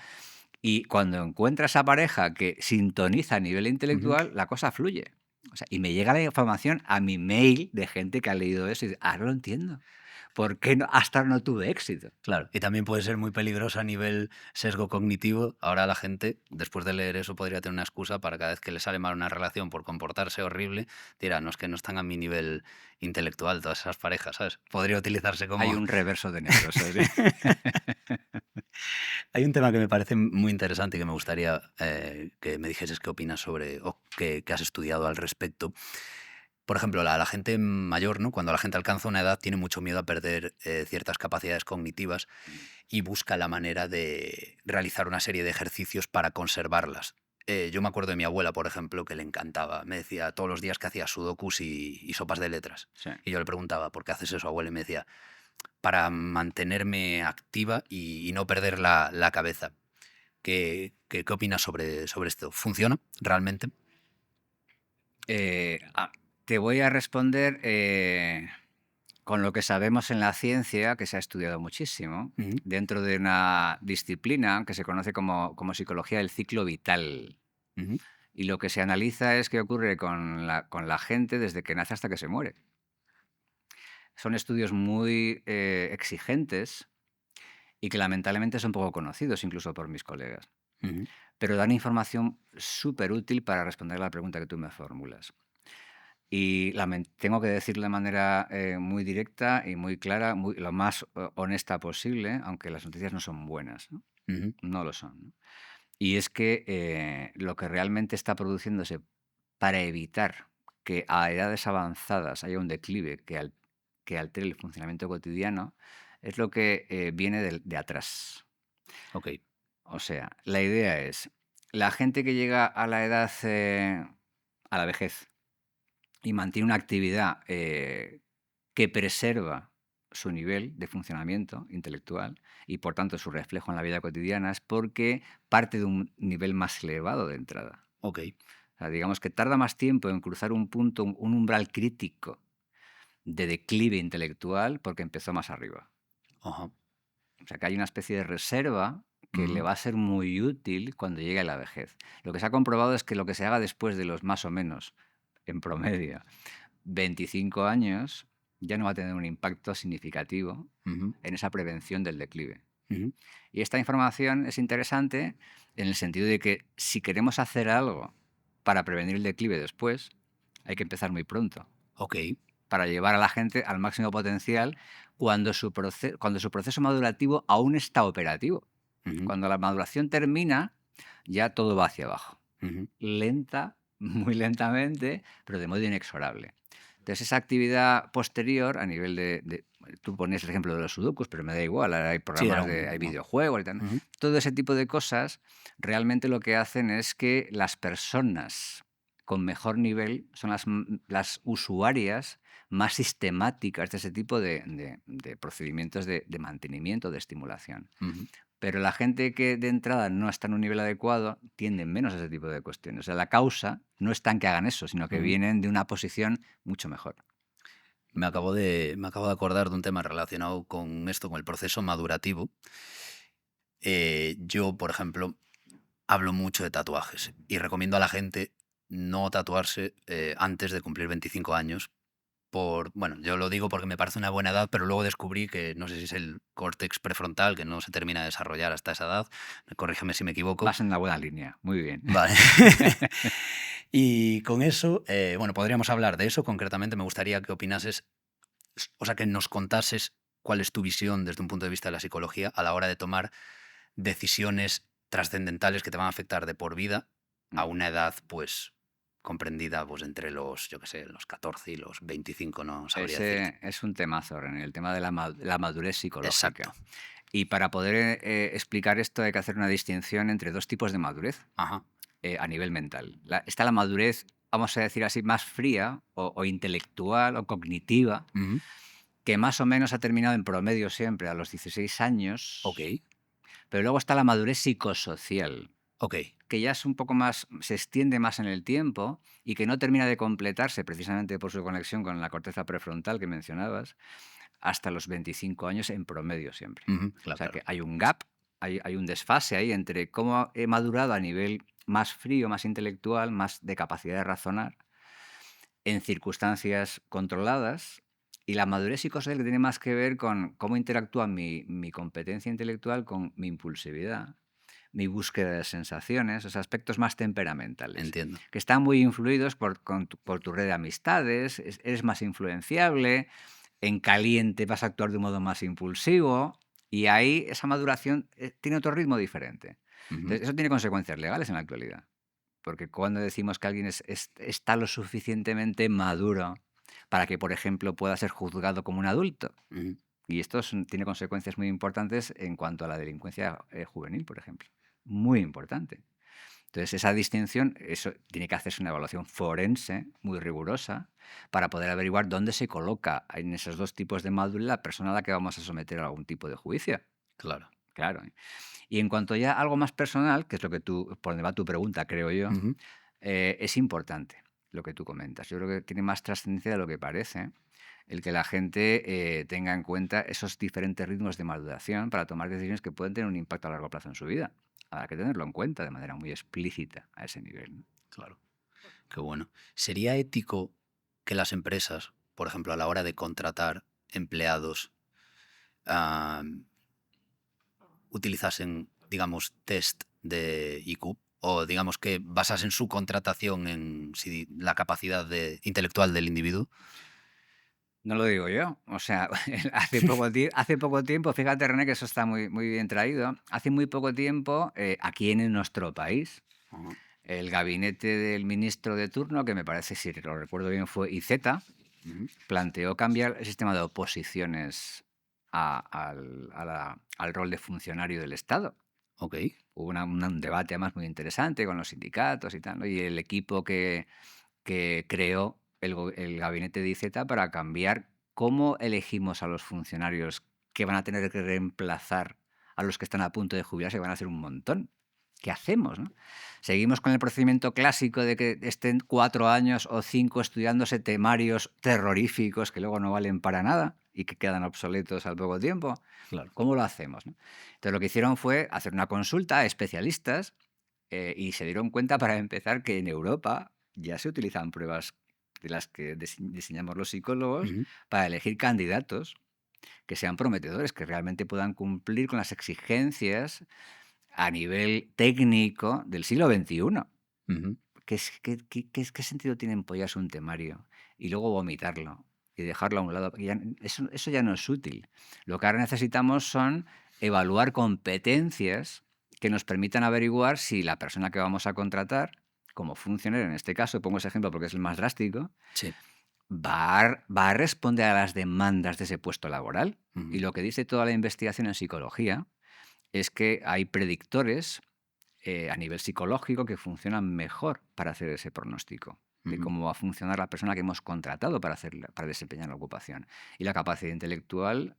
y cuando encuentra esa pareja que sintoniza a nivel ujú. intelectual, la cosa fluye. O sea, y me llega la información a mi mail de gente que ha leído eso y dice, ahora lo entiendo. ¿Por qué hasta ahora no tuve éxito? Claro, y también puede ser muy peligroso a nivel sesgo cognitivo. Ahora la gente, después de leer eso, podría tener una excusa para cada vez que le sale mal una relación por comportarse horrible, dirá, no, es que no están a mi nivel intelectual todas esas parejas, ¿sabes? Podría utilizarse Hay como... un reverso de neurosis. ¿Sí? Hay un tema que me parece muy interesante y que me gustaría que me dijeses qué opinas sobre o que has estudiado al respecto. Por ejemplo, la gente mayor, ¿no? Cuando la gente alcanza una edad, tiene mucho miedo a perder ciertas capacidades cognitivas y busca la manera de realizar una serie de ejercicios para conservarlas. Yo me acuerdo de mi abuela, por ejemplo, que le encantaba. Me decía todos los días que hacía sudokus y sopas de letras. Sí. Y yo le preguntaba, ¿por qué haces eso, abuela? Y me decía, para mantenerme activa y no perder la cabeza. ¿Qué opinas sobre esto? ¿Funciona realmente? Eh, ah, Te voy a responder con lo que sabemos en la ciencia, que se ha estudiado muchísimo, Ujú, dentro de una disciplina que se conoce como psicología del ciclo vital. ujú, Y lo que se analiza es qué ocurre con la gente desde que nace hasta que se muere. Son estudios muy exigentes y que lamentablemente son poco conocidos, incluso por mis colegas. ujú. Pero dan información súper útil para responder a la pregunta que tú me formulas. Y tengo que decirlo de manera muy directa y muy clara, lo más honesta posible, aunque las noticias no son buenas, ¿no? Ujú, No lo son, ¿no? Y es que lo que realmente está produciéndose para evitar que a edades avanzadas haya un declive que altere el funcionamiento cotidiano es lo que viene de atrás. ok. O sea, la idea es, la gente que llega a la edad, a la vejez, y mantiene una actividad que preserva su nivel de funcionamiento intelectual y por tanto su reflejo en la vida cotidiana es porque parte de un nivel más elevado de entrada. Ok. O sea, digamos que tarda más tiempo en cruzar un punto, un umbral crítico de declive intelectual porque empezó más arriba. Ajá. O sea, que hay una especie de reserva que le Ujú, va a ser muy útil cuando llegue a la vejez. Lo que se ha comprobado es que lo que se haga después de los más o menos, en promedio, 25 años, ya no va a tener un impacto significativo ujú, en esa prevención del declive. ujú. Y esta información es interesante en el sentido de que si queremos hacer algo para prevenir el declive después, hay que empezar muy pronto, Ok. para llevar a la gente al máximo potencial cuando su proceso madurativo aún está operativo. Ujú, Cuando la maduración termina, ya todo va hacia abajo. ujú. Lenta, muy lentamente, pero de modo inexorable. Entonces, esa actividad posterior, a nivel tú ponías el ejemplo de los sudokus, pero me da igual, ahora hay Sí, era programas, un... hay no. videojuegos y tal. Ujú, Todo ese tipo de cosas realmente lo que hacen es que las personas con mejor nivel son las usuarias más sistemáticas de ese tipo de procedimientos de mantenimiento, de estimulación. ujú. Pero la gente que de entrada no está en un nivel adecuado tiende menos a ese tipo de cuestiones. O sea, la causa no está en que hagan eso, sino que Ujú. vienen de una posición mucho mejor. Me acabo de acordar de un tema relacionado con esto, con el proceso madurativo. Yo, por ejemplo, hablo mucho de tatuajes y recomiendo a la gente no tatuarse antes de cumplir 25 años. Bueno, yo lo digo porque me parece una buena edad, pero luego descubrí que no sé si es el córtex prefrontal que no se termina de desarrollar hasta esa edad. Corrígeme si me equivoco. Vas en la buena línea. Muy bien. Vale. Y con eso, bueno, podríamos hablar de eso. Concretamente, me gustaría que opinases, o sea, que nos contases cuál es tu visión desde un punto de vista de la psicología a la hora de tomar decisiones trascendentales que te van a afectar de por vida a una edad, pues, comprendida pues entre los, yo qué sé, los 14 y los 25, no sabría decirte. Ese es un temazo, René, el tema de la madurez Exacto. psicológica. Y para poder explicar esto hay que hacer una distinción entre dos tipos de madurez Ajá. a nivel mental. Está la madurez, vamos a decir así, más fría o intelectual o cognitiva, Ujú. que más o menos ha terminado en promedio siempre a los 16 Ok. años, pero luego está la madurez psicosocial, Ok. que ya es un poco más, se extiende más en el tiempo y que no termina de completarse precisamente por su conexión con la corteza prefrontal que mencionabas, hasta los 25 años en promedio siempre. Ujú. O Claro, sea claro. que hay un gap, hay un desfase ahí entre cómo he madurado a nivel más frío, más intelectual, más de capacidad de razonar, en circunstancias controladas Y la madurez psicosocial que tiene más que ver con cómo interactúa mi competencia intelectual con mi impulsividad, mi búsqueda de sensaciones, esos aspectos más temperamentales, Entiendo. que están muy influidos por tu red de amistades, eres más influenciable, en caliente vas a actuar de un modo más impulsivo y ahí esa maduración tiene otro ritmo diferente. Ujú. Entonces, eso tiene consecuencias legales en la actualidad, porque cuando decimos que alguien está lo suficientemente maduro para que, por ejemplo, pueda ser juzgado como un adulto. Ujú. Y esto tiene consecuencias muy importantes en cuanto a la delincuencia juvenil, por ejemplo. Muy importante. Entonces, esa distinción, eso tiene que hacerse una evaluación forense muy rigurosa para poder averiguar dónde se coloca en esos dos tipos de madurez la persona a la que vamos a someter a algún tipo de juicio. Claro. Claro. Y en cuanto ya a algo más personal, que es lo que por donde va tu pregunta, creo yo, Ujú. es importante lo que tú comentas. Yo creo que tiene más trascendencia de lo que parece el que la gente tenga en cuenta esos diferentes ritmos de maduración para tomar decisiones que pueden tener un impacto a largo plazo en su vida. Habrá que tenerlo en cuenta de manera muy explícita a ese nivel, ¿no? Claro. Qué bueno. ¿Sería ético que las empresas, por ejemplo, a la hora de contratar empleados, ah, utilizasen, digamos, test de IQ? O digamos que basasen su contratación en la capacidad intelectual del individuo. No lo digo yo. O sea, hace poco tiempo, fíjate, René, que eso está muy, muy bien traído. Hace muy poco tiempo, aquí en nuestro país, Ajá. el gabinete del ministro de turno, que me parece, si lo recuerdo bien, fue IZ, Ujú. planteó cambiar el sistema de oposiciones al rol de funcionario del Estado. Ok. Hubo un debate además muy interesante con los sindicatos y tal, ¿no? Y el equipo que creó el gabinete de IZ para cambiar cómo elegimos a los funcionarios que van a tener que reemplazar a los que están a punto de jubilarse, que van a ser un montón. ¿Qué hacemos, no? Seguimos con el procedimiento clásico de que estén 4 años o 5 estudiándose temarios terroríficos que luego no valen para nada y que quedan obsoletos al poco tiempo. Claro. ¿Cómo lo hacemos, no? Entonces lo que hicieron fue hacer una consulta a especialistas y se dieron cuenta, para empezar, que en Europa ya se utilizan pruebas de las que diseñamos los psicólogos Ujú. para elegir candidatos que sean prometedores, que realmente puedan cumplir con las exigencias a nivel técnico del siglo XXI. Ujú. ¿Qué sentido tiene empollarse un temario y luego vomitarlo y dejarlo a un lado? Porque eso ya no es útil. Lo que ahora necesitamos son evaluar competencias que nos permitan averiguar si la persona que vamos a contratar, como funcionario en este caso, pongo ese ejemplo porque es el más drástico, Sí. va a responder a las demandas de ese puesto laboral. Y Ujú. lo que dice toda la investigación en psicología es que hay predictores a nivel psicológico que funcionan mejor para hacer ese pronóstico de Ujú. cómo va a funcionar la persona que hemos contratado para desempeñar la ocupación. Y la capacidad intelectual,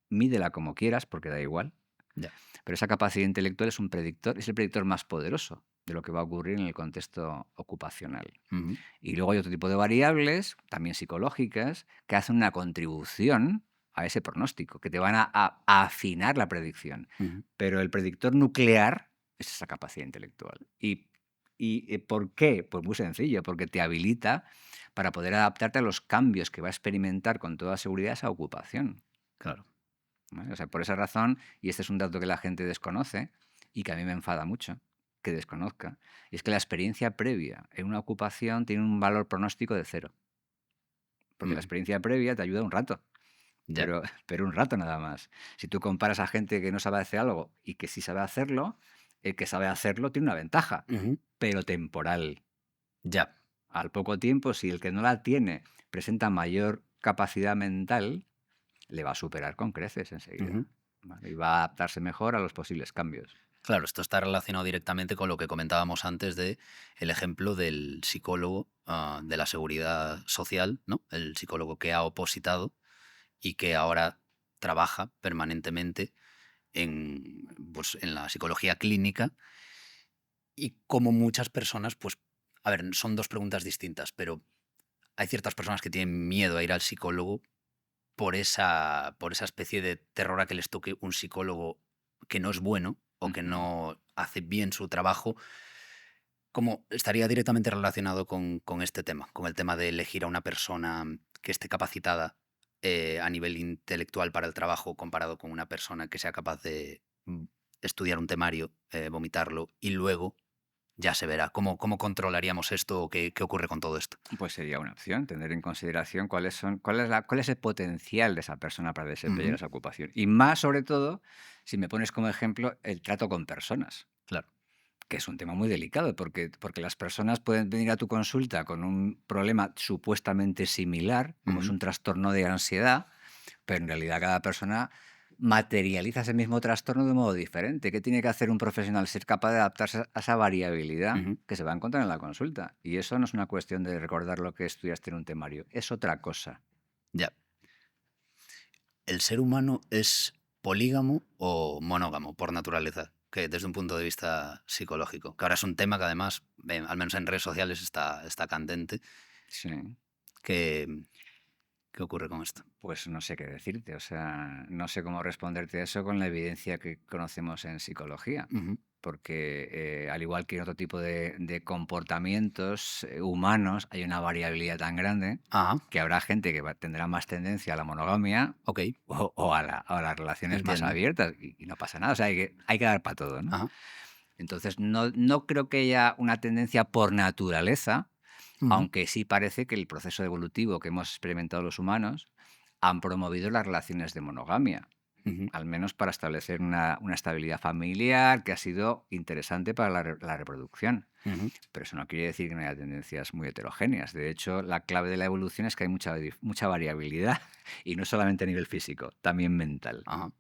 mídela como quieras, porque da igual, Ya. pero esa capacidad intelectual es un predictor, es el predictor más poderoso de lo que va a ocurrir en el contexto ocupacional. Ujú. Y luego hay otro tipo de variables, también psicológicas, que hacen una contribución a ese pronóstico, que te van a afinar la predicción. Ujú. Pero el predictor nuclear es esa capacidad intelectual. ¿Y por qué? Pues muy sencillo, porque te habilita para poder adaptarte a los cambios que va a experimentar con toda seguridad esa ocupación, Claro. ¿vale? O sea, por esa razón, y este es un dato que la gente desconoce y que a mí me enfada mucho que desconozca, y es que la experiencia previa en una ocupación tiene un valor pronóstico de 0, porque la Ujú. experiencia previa te ayuda un rato, Ya. pero un rato nada más. Si tú comparas a gente que no sabe hacer algo y que sí sabe hacerlo, el que sabe hacerlo tiene una ventaja, Ujú. pero temporal. Ya. Al poco tiempo, si el que no la tiene presenta mayor capacidad mental, le va a superar con creces Ujú. enseguida, ¿vale? Y va a adaptarse mejor a los posibles cambios. Claro, esto está relacionado directamente con lo que comentábamos antes de el ejemplo del psicólogo de la seguridad social, ¿no? El psicólogo que ha opositado y que ahora trabaja permanentemente en, pues, en la psicología clínica y como muchas personas, pues, a ver, son dos preguntas distintas, pero hay ciertas personas que tienen miedo a ir al psicólogo por esa especie de terror a que les toque un psicólogo que no es bueno o que Ujú. no hace bien su trabajo, como estaría directamente relacionado con este tema, con el tema de elegir a una persona que esté capacitada a nivel intelectual para el trabajo comparado con una persona que sea capaz de estudiar un temario, vomitarlo y luego ya se verá? ¿Cómo controlaríamos esto o qué ocurre con todo esto? Pues sería una opción, tener en consideración cuál es el potencial de esa persona para desempeñar Ujú, esa ocupación. Y más, sobre todo, si me pones como ejemplo el trato con personas, claro. que es un tema muy delicado, porque las personas pueden venir a tu consulta con un problema supuestamente similar, como es Ujú, un trastorno de ansiedad, pero en realidad cada persona materializa ese mismo trastorno de un modo diferente. ¿Qué tiene que hacer un profesional? Ser capaz de adaptarse a esa variabilidad ujú. que se va a encontrar en la consulta. Y eso no es una cuestión de recordar lo que estudiaste en un temario, es otra cosa. Ya. ¿El ser humano es polígamo o monógamo por naturaleza? Que desde un punto de vista psicológico. Que ahora es un tema que además, al menos en redes sociales, está candente. Sí. ¿Qué, qué ocurre con esto? Pues no sé qué decirte, o sea, no sé cómo responderte a eso con la evidencia que conocemos en psicología, Ujú. porque al igual que en otro tipo de comportamientos humanos, hay una variabilidad tan grande Ajá, que habrá gente que tendrá más tendencia a la monogamia ok, o a las relaciones más entiendo. abiertas y no pasa nada, o sea, hay que dar para todo, ¿no? Ajá. Entonces, no creo que haya una tendencia por naturaleza, Ujú, aunque sí parece que el proceso evolutivo que hemos experimentado los humanos han promovido las relaciones de monogamia, ujú, al menos para establecer una estabilidad familiar que ha sido interesante para la reproducción. ujú. Pero eso no quiere decir que no haya tendencias muy heterogéneas. De hecho, la clave de la evolución es que hay mucha variabilidad y no solamente a nivel físico, también mental. Ajá.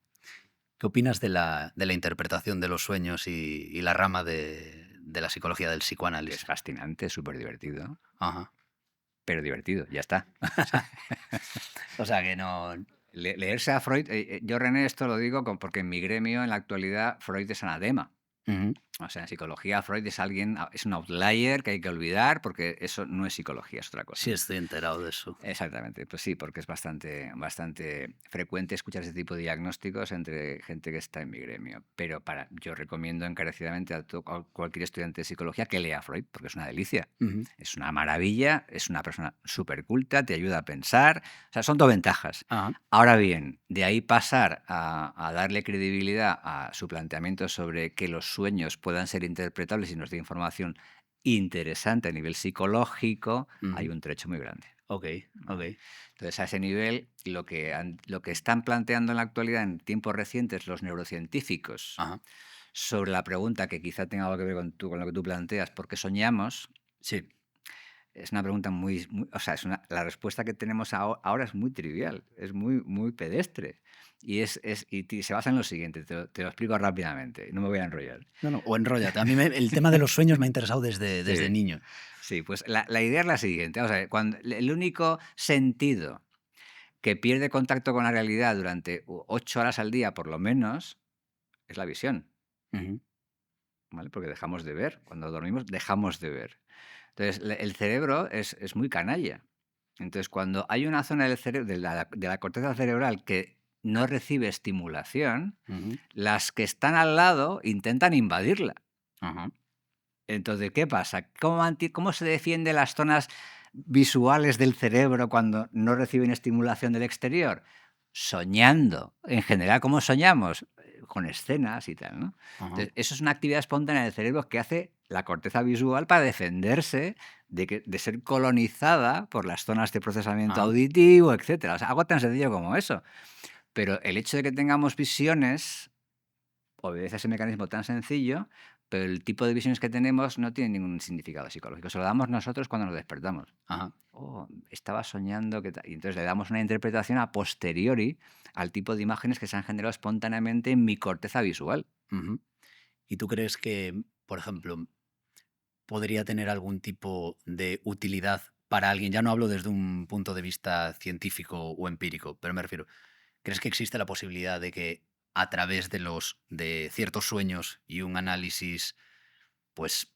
¿Qué opinas de la interpretación de los sueños y la rama de la psicología del Es psicoanálisis? fascinante, súper divertido, Ajá. pero divertido, ya está. O sea que no. Leerse a Freud, yo René esto lo digo porque en mi gremio en la actualidad Freud es anatema. Ujú. O sea, en psicología Freud es un outlier que hay que olvidar porque eso no es psicología, es otra cosa, Sí, ¿no? estoy enterado de eso. Exactamente, pues sí, porque es bastante frecuente escuchar ese tipo de diagnósticos entre gente que está en mi gremio. Pero yo recomiendo encarecidamente a cualquier estudiante de psicología que lea a Freud, porque es una delicia. Ujú. Es una maravilla, es una persona súper culta, te ayuda a pensar. O sea, son dos ventajas. Ajá. Ahora bien, de ahí pasar a darle credibilidad a su planteamiento sobre que los sueños puedan ser interpretables y nos dé información interesante a nivel psicológico, hay Ujú. un trecho muy grande. Ok, ok. ¿Vale? Entonces, a ese nivel, lo que están planteando en la actualidad, en tiempos recientes, los neurocientíficos, Ajá. sobre la pregunta que quizá tenga algo que ver con lo que tú planteas, ¿por qué soñamos? Sí. Es una pregunta o sea, la respuesta que tenemos ahora es muy trivial, es muy pedestre. Y se basa en lo siguiente, te lo explico rápidamente, no me voy a enrollar. No, no, o enróllate. A mí el tema de los sueños me ha interesado desde Sí, niño. sí, pues la idea es la siguiente. Vamos a ver, el único sentido que pierde contacto con la realidad durante 8 horas al día, por lo menos, es la visión, Ujú, ¿vale? Porque dejamos de ver. Cuando dormimos, dejamos de ver. Entonces, el cerebro es muy canalla. Entonces, cuando hay una zona del cerebro, de la corteza cerebral que no recibe estimulación, ujú. las que están al lado intentan invadirla. Ajá. Entonces, ¿qué pasa? ¿Cómo se defienden las zonas visuales del cerebro cuando no reciben estimulación del exterior? Soñando. En general, ¿cómo soñamos? Con escenas y tal, ¿no? Ajá. Entonces, eso es una actividad espontánea del cerebro que hace la corteza visual para defenderse de ser colonizada por las zonas de procesamiento Ajá. auditivo, etcétera. O sea, algo tan sencillo como eso. Pero el hecho de que tengamos visiones obedece a ese mecanismo tan sencillo, pero el tipo de visiones que tenemos no tiene ningún significado psicológico. Se lo damos nosotros cuando nos despertamos. Ajá. Oh, estaba soñando que y entonces le damos una interpretación a posteriori al tipo de imágenes que se han generado espontáneamente en mi corteza visual. Ujú. ¿Y tú crees que, por ejemplo, podría tener algún tipo de utilidad para alguien? Ya no hablo desde un punto de vista científico o empírico, pero me refiero, ¿crees que existe la posibilidad de que a través de ciertos sueños y un análisis, pues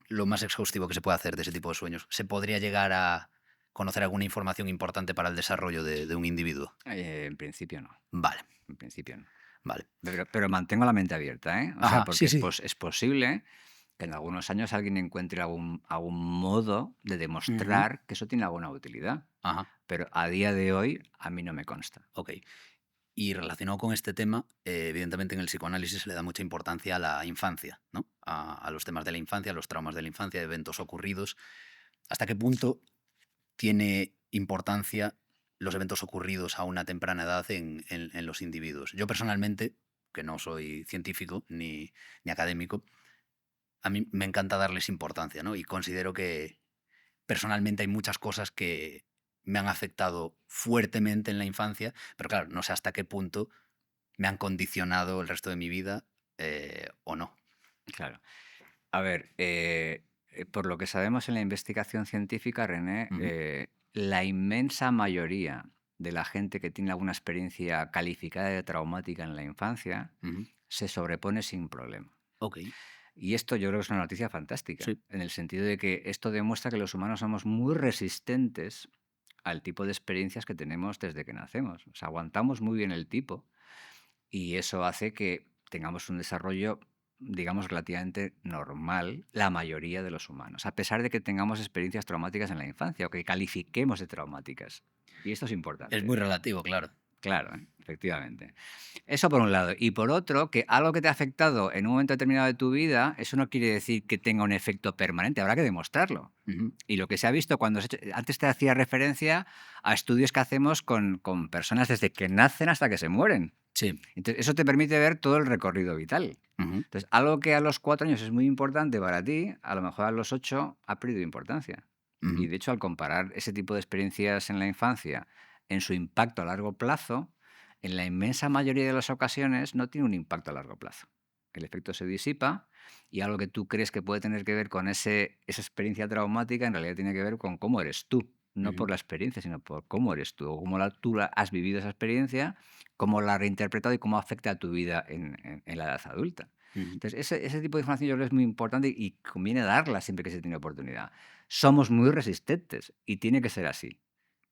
lo más exhaustivo que se puede hacer de ese tipo de sueños, se podría llegar a conocer alguna información importante para el desarrollo de un individuo? En principio no, Vale, en principio no. vale. Pero mantengo la mente abierta, ¿eh? O sea, Ajá, porque sí, sí. es posible. que en algunos años alguien encuentre algún modo de Ujú. demostrar que eso tiene alguna utilidad. Ajá, Pero a día de hoy a mí no me consta. ok. Y relacionado con este tema, evidentemente en el psicoanálisis se le da mucha importancia a la infancia, ¿no? A los temas de la infancia, a los traumas de la infancia, eventos ocurridos. ¿Hasta qué punto tiene importancia los eventos ocurridos a una temprana edad en los individuos? Yo personalmente, que no soy científico ni académico, a mí me encanta darles importancia, ¿no? Y considero que personalmente hay muchas cosas que me han afectado fuertemente en la infancia, pero claro, no sé hasta qué punto me han condicionado el resto de mi vida o no. Claro. A ver, por lo que sabemos en la investigación científica, René, Ujú, la inmensa mayoría de la gente que tiene alguna experiencia calificada de traumática en la infancia ujú. se sobrepone sin problema. Ok, Y esto yo creo que es una noticia fantástica, sí. en el sentido de que esto demuestra que los humanos somos muy resistentes al tipo de experiencias que tenemos desde que nacemos. O sea, aguantamos muy bien el tipo y eso hace que tengamos un desarrollo, digamos, relativamente normal, la mayoría de los humanos, a pesar de que tengamos experiencias traumáticas en la infancia o que califiquemos de traumáticas. Y esto es Es importante. muy relativo, claro. Claro, efectivamente. Eso por un lado. Y por otro, que algo que te ha afectado en un momento determinado de tu vida, eso no quiere decir que tenga un efecto permanente, habrá que demostrarlo. Ujú, Y lo que se ha visto cuando antes te hacía referencia a estudios que hacemos con personas desde que nacen hasta que se mueren. sí. Entonces, eso te permite ver todo el recorrido vital. Ujú, Entonces, algo que a los 4 años es muy importante para ti, a lo mejor a los 8 ha perdido importancia. Y ujú, de hecho, al comparar ese tipo de experiencias en la infancia en su impacto a largo plazo, en la inmensa mayoría de las ocasiones no tiene un impacto a largo plazo. El efecto se disipa y algo que tú crees que puede tener que ver con esa experiencia traumática en realidad tiene que ver con cómo eres tú, no ujú, por la experiencia, sino por cómo eres tú, o cómo has vivido esa experiencia, cómo la has reinterpretado y cómo afecta a tu vida en la edad adulta. ujú. Entonces, ese tipo de información yo creo que es muy importante y conviene darla siempre que se tiene oportunidad. Somos muy resistentes y tiene que ser así,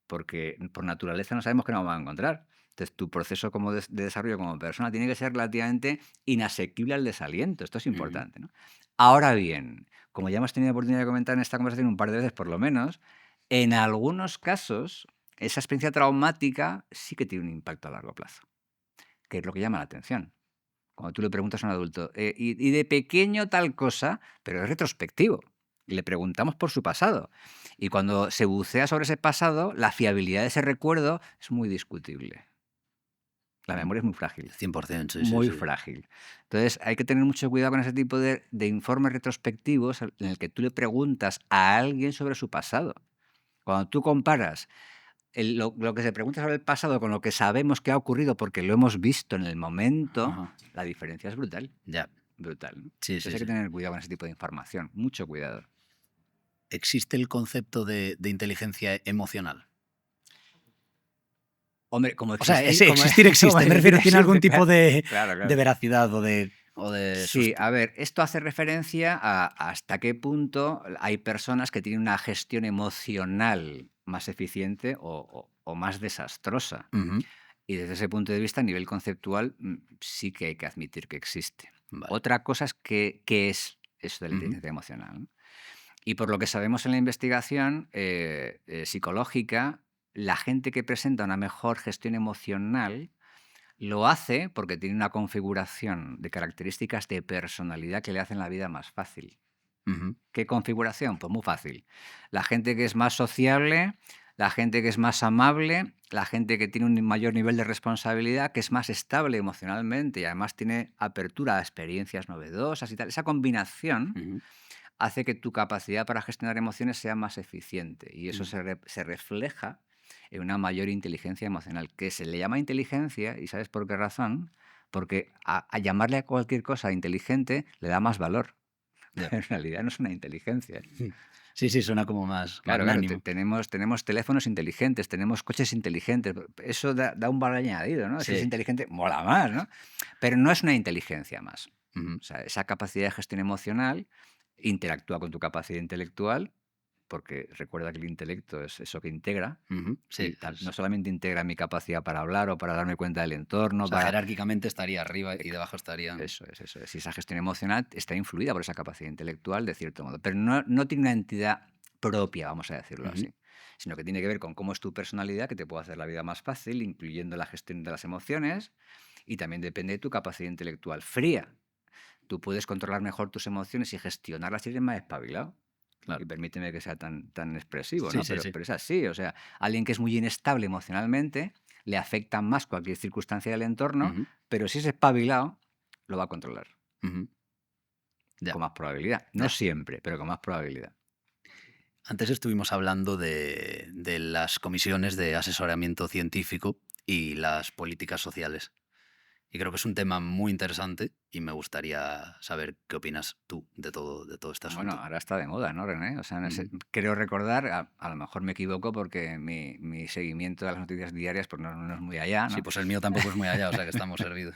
porque por naturaleza no sabemos qué nos vamos a encontrar. Entonces, tu proceso como de desarrollo como persona tiene que ser relativamente inasequible al desaliento. Esto es Ujú. importante, ¿no? Ahora bien, como ya hemos tenido oportunidad de comentar en esta conversación un par de veces por lo menos, en algunos casos esa experiencia traumática sí que tiene un impacto a largo plazo, que es lo que llama la atención. Cuando tú le preguntas a un adulto, y de pequeño tal cosa, pero es retrospectivo. Y le preguntamos por su pasado. Y cuando se bucea sobre ese pasado, la fiabilidad de ese recuerdo es muy discutible. La Mm, memoria es muy frágil, 100%, sí, sí, muy sí. frágil. Entonces hay que tener mucho cuidado con ese tipo de informes retrospectivos en el que tú le preguntas a alguien sobre su pasado. Cuando tú comparas lo que se pregunta sobre el pasado con lo que sabemos que ha ocurrido porque lo hemos visto en el momento, Ajá. la diferencia es brutal. Ya, Brutal, ¿no? sí, Entonces sí, hay que sí. tener cuidado con ese tipo de información, mucho cuidado. ¿Existe el concepto de inteligencia emocional? Hombre, como O sea, existe, sí, como, existir como existe. Me existir refiero, ¿tiene algún existe, tipo claro, claro, de claro. veracidad o de Sí, a ver, esto hace referencia a hasta qué punto hay personas que tienen una gestión emocional más eficiente o más desastrosa. Ujú, Y desde ese punto de vista, a nivel conceptual, sí que hay que admitir que existe. vale. Otra cosa es qué es eso de la Ujú, inteligencia emocional, ¿no? Y por lo que sabemos en la investigación psicológica, la gente que presenta una mejor gestión emocional lo hace porque tiene una configuración de características de personalidad que le hacen la vida más fácil. ujú, ¿Qué configuración? Pues muy fácil. La gente que es más sociable, la gente que es más amable, la gente que tiene un mayor nivel de responsabilidad, que es más estable emocionalmente y además tiene apertura a experiencias novedosas y tal. Esa combinación ujú, hace que tu capacidad para gestionar emociones sea más eficiente y eso ujú. se refleja en una mayor inteligencia emocional, que se le llama inteligencia, ¿y sabes por qué razón? Porque a llamarle a cualquier cosa inteligente le da más valor. Ya. En realidad no es una inteligencia. Sí, sí, suena como más Claro, claro, magnánimo. tenemos teléfonos inteligentes, tenemos coches inteligentes, eso da un valor añadido, ¿no? Si es Sí. inteligente, mola más, ¿no? Pero no es una inteligencia más. Ujú, O sea, esa capacidad de gestión emocional interactúa con tu capacidad intelectual porque recuerda que el intelecto es eso que integra, Sí, y no solamente integra mi capacidad para hablar o para darme cuenta del entorno, o sea, para... jerárquicamente estaría arriba y debajo estarían... Eso es, eso es. Y esa gestión emocional está influida por esa capacidad intelectual, de cierto modo, pero no tiene una entidad propia, vamos a decirlo Ujú, así, sino que tiene que ver con cómo es tu personalidad, que te puede hacer la vida más fácil, incluyendo la gestión de las emociones, y también depende de tu capacidad intelectual fría. Tú puedes controlar mejor tus emociones y gestionarlas si eres más espabilado. Y claro. permíteme que sea tan expresivo, Sí, ¿no? sí, sí. Pero es así, o sea, alguien que es muy inestable emocionalmente, le afecta más cualquier circunstancia del entorno, Ujú, pero si es espabilado, lo va a controlar, ujú. Ya, con más probabilidad. No ya. siempre, pero con más probabilidad. Antes estuvimos hablando de las comisiones de asesoramiento científico y las políticas sociales. Y creo que es un tema muy interesante y me gustaría saber qué opinas tú de todo este Bueno, asunto. ahora está de moda, ¿no, René? O sea, Ujú. creo recordar, a lo mejor me equivoco porque mi seguimiento de las noticias diarias pues no es muy allá, Sí, ¿no? pues el mío tampoco es muy allá, o sea que estamos servidos.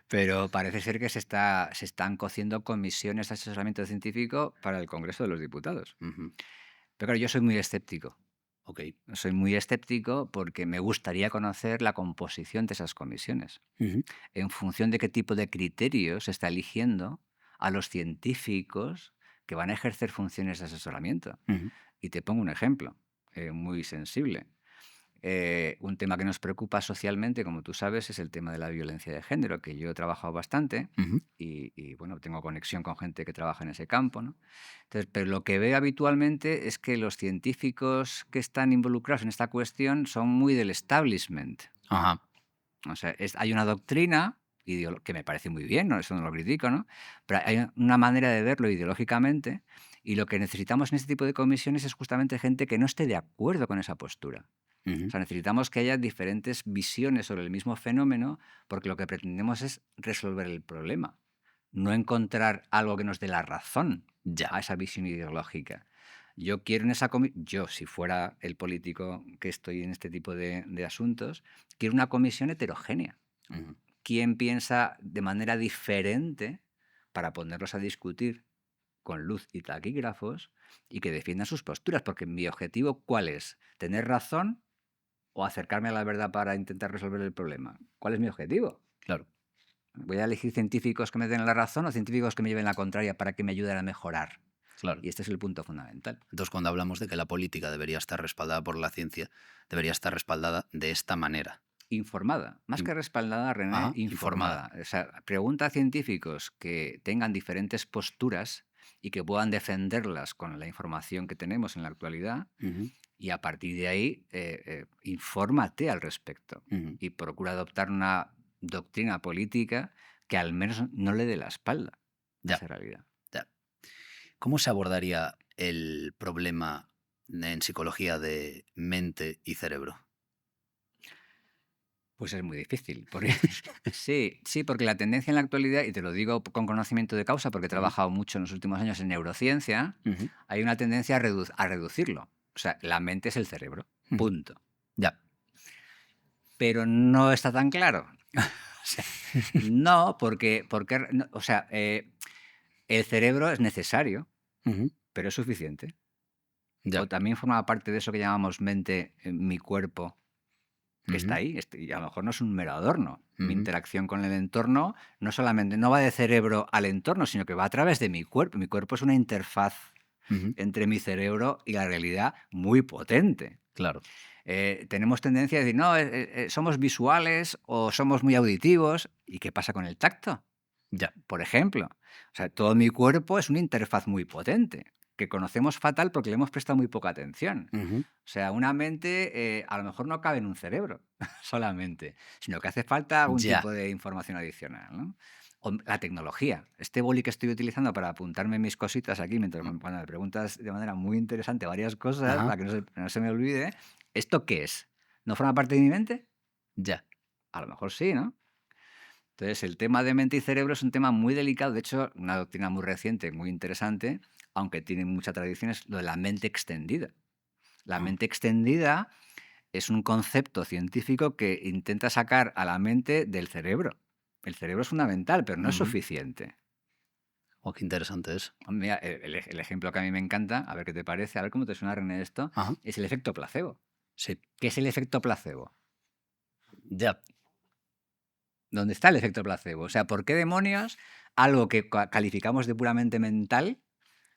Pero parece ser que se están cociendo comisiones de asesoramiento científico para el Congreso de los Diputados. Ujú. Pero claro, yo soy muy escéptico. Ok. Soy muy escéptico porque me gustaría conocer la composición de esas comisiones, Ujú, en función de qué tipo de criterios se está eligiendo a los científicos que van a ejercer funciones de asesoramiento. ujú, Y te pongo un ejemplo muy sensible. Un tema que nos preocupa socialmente, como tú sabes, es el tema de la violencia de género, que yo he trabajado bastante ujú, bueno, tengo conexión con gente que trabaja en ese campo, ¿no? Entonces, pero lo que veo habitualmente es que los científicos que están involucrados en esta cuestión son muy del establishment. ajá. O sea, hay una doctrina que me parece muy bien, ¿no? Eso no lo critico, ¿no? Pero hay una manera de verlo ideológicamente y lo que necesitamos en este tipo de comisiones es justamente gente que no esté de acuerdo con esa postura. O Ujú. sea, necesitamos que haya diferentes visiones sobre el mismo fenómeno porque lo que pretendemos es resolver el problema, no encontrar algo que nos dé la razón Ya. a esa visión ideológica. Yo quiero en yo, si fuera el político que estoy en este tipo de asuntos, quiero una comisión heterogénea. Ujú. ¿Quién piensa de manera diferente para ponerlos a discutir con luz y taquígrafos y que defiendan sus posturas? Porque mi objetivo, ¿cuál es? ¿Tener razón o acercarme a la verdad para intentar resolver el problema? ¿Cuál es mi objetivo? Claro, ¿Voy a elegir científicos que me den la razón o científicos que me lleven la contraria para que me ayuden a mejorar? claro. Y este es el punto fundamental. Entonces, cuando hablamos de que la política debería estar respaldada por la ciencia, debería estar respaldada de esta manera. Informada, más In- que respaldada, René, Ajá, informada. informada. O sea, pregunta a científicos que tengan diferentes posturas y que puedan defenderlas con la información que tenemos en la actualidad Ujú, y a partir de ahí infórmate al respecto ujú. y procura adoptar una doctrina política que al menos no le dé la espalda a Ya, esa realidad. ya. ¿Cómo se abordaría el problema en psicología de mente y cerebro? Pues es muy difícil. Sí, sí, porque la tendencia en la actualidad, y te lo digo con conocimiento de causa, porque he Ujú, trabajado mucho en los últimos años en neurociencia, ujú, hay una tendencia a reducirlo. O sea, la mente es el cerebro, ujú. punto. Ya. Pero no está tan claro. O sea, no, o sea, el cerebro es necesario, Ujú, pero es suficiente. ya. O también forma parte de eso que llamamos mente, mi cuerpo, que está Ujú, ahí, y a lo mejor no es un mero adorno. Mi ujú, interacción con el entorno no va de cerebro al entorno, sino que va a través de mi cuerpo. Mi cuerpo es una interfaz ujú. entre mi cerebro y la realidad muy potente. Claro. Tenemos tendencia a decir, no, somos visuales o somos muy auditivos. ¿Y qué pasa con el tacto? Ya. Por ejemplo, o sea, todo mi cuerpo es una interfaz muy potente, que conocemos fatal porque le hemos prestado muy poca atención. Ujú. O sea, una mente a lo mejor no cabe en un cerebro solamente, sino que hace falta algún Ya. tipo de información adicional, ¿no? O la tecnología. Este boli que estoy utilizando para apuntarme mis cositas aquí, mientras Mm, cuando me preguntas de manera muy interesante varias cosas, ajá. para que no se me olvide, ¿esto qué es? ¿No forma parte de mi mente? Ya. A lo mejor sí, ¿no? Entonces, el tema de mente y cerebro es un tema muy delicado. De hecho, una doctrina muy reciente, muy interesante, aunque tiene mucha tradición, es lo de la mente extendida. La Ah, mente extendida es un concepto científico que intenta sacar a la mente del cerebro. El cerebro es fundamental, pero no es ujú. suficiente. Oh, qué interesante es. Mira, el ejemplo que a mí me encanta, a ver qué te parece, a ver cómo te suena, René, esto, Ajá. es el efecto placebo. Sí. ¿Qué es el efecto placebo? Ya. ¿Dónde está el efecto placebo? O sea, ¿por qué demonios algo que calificamos de puramente mental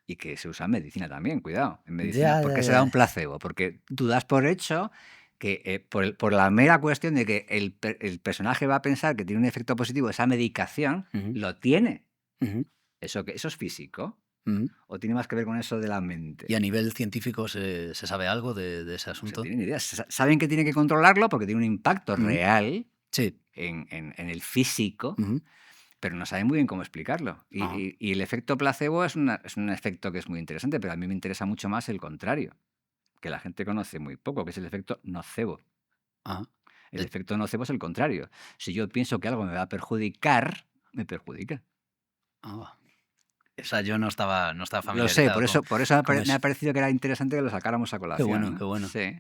y que se usa en medicina también, cuidado, en medicina, Ya, ¿por ya, qué se da un ya. placebo? Porque tú das por hecho que por la mera cuestión de que el personaje va a pensar que tiene un efecto positivo, esa medicación Ujú, lo tiene. ujú, ¿Eso es físico? ujú. ¿O tiene más que ver con eso de la ¿Y mente? a nivel científico se sabe algo de ese No se asunto? tienen ni idea. Saben que tienen que controlarlo porque tiene un impacto Ujú. real Sí. en el físico, Ujú. pero no saben muy bien cómo explicarlo. Ajá. Y el efecto placebo es un efecto que es muy interesante, pero a mí me interesa mucho más el contrario, que la gente conoce muy poco, que es el efecto nocebo. Ajá. El El- efecto nocebo es el contrario. Si yo pienso que algo me va a perjudicar, me perjudica. ah, O sea, yo no estaba Lo sé, familiarizado por eso con me eso. ha parecido que era interesante que lo sacáramos a Qué colación, bueno, ¿no? qué bueno. Sí.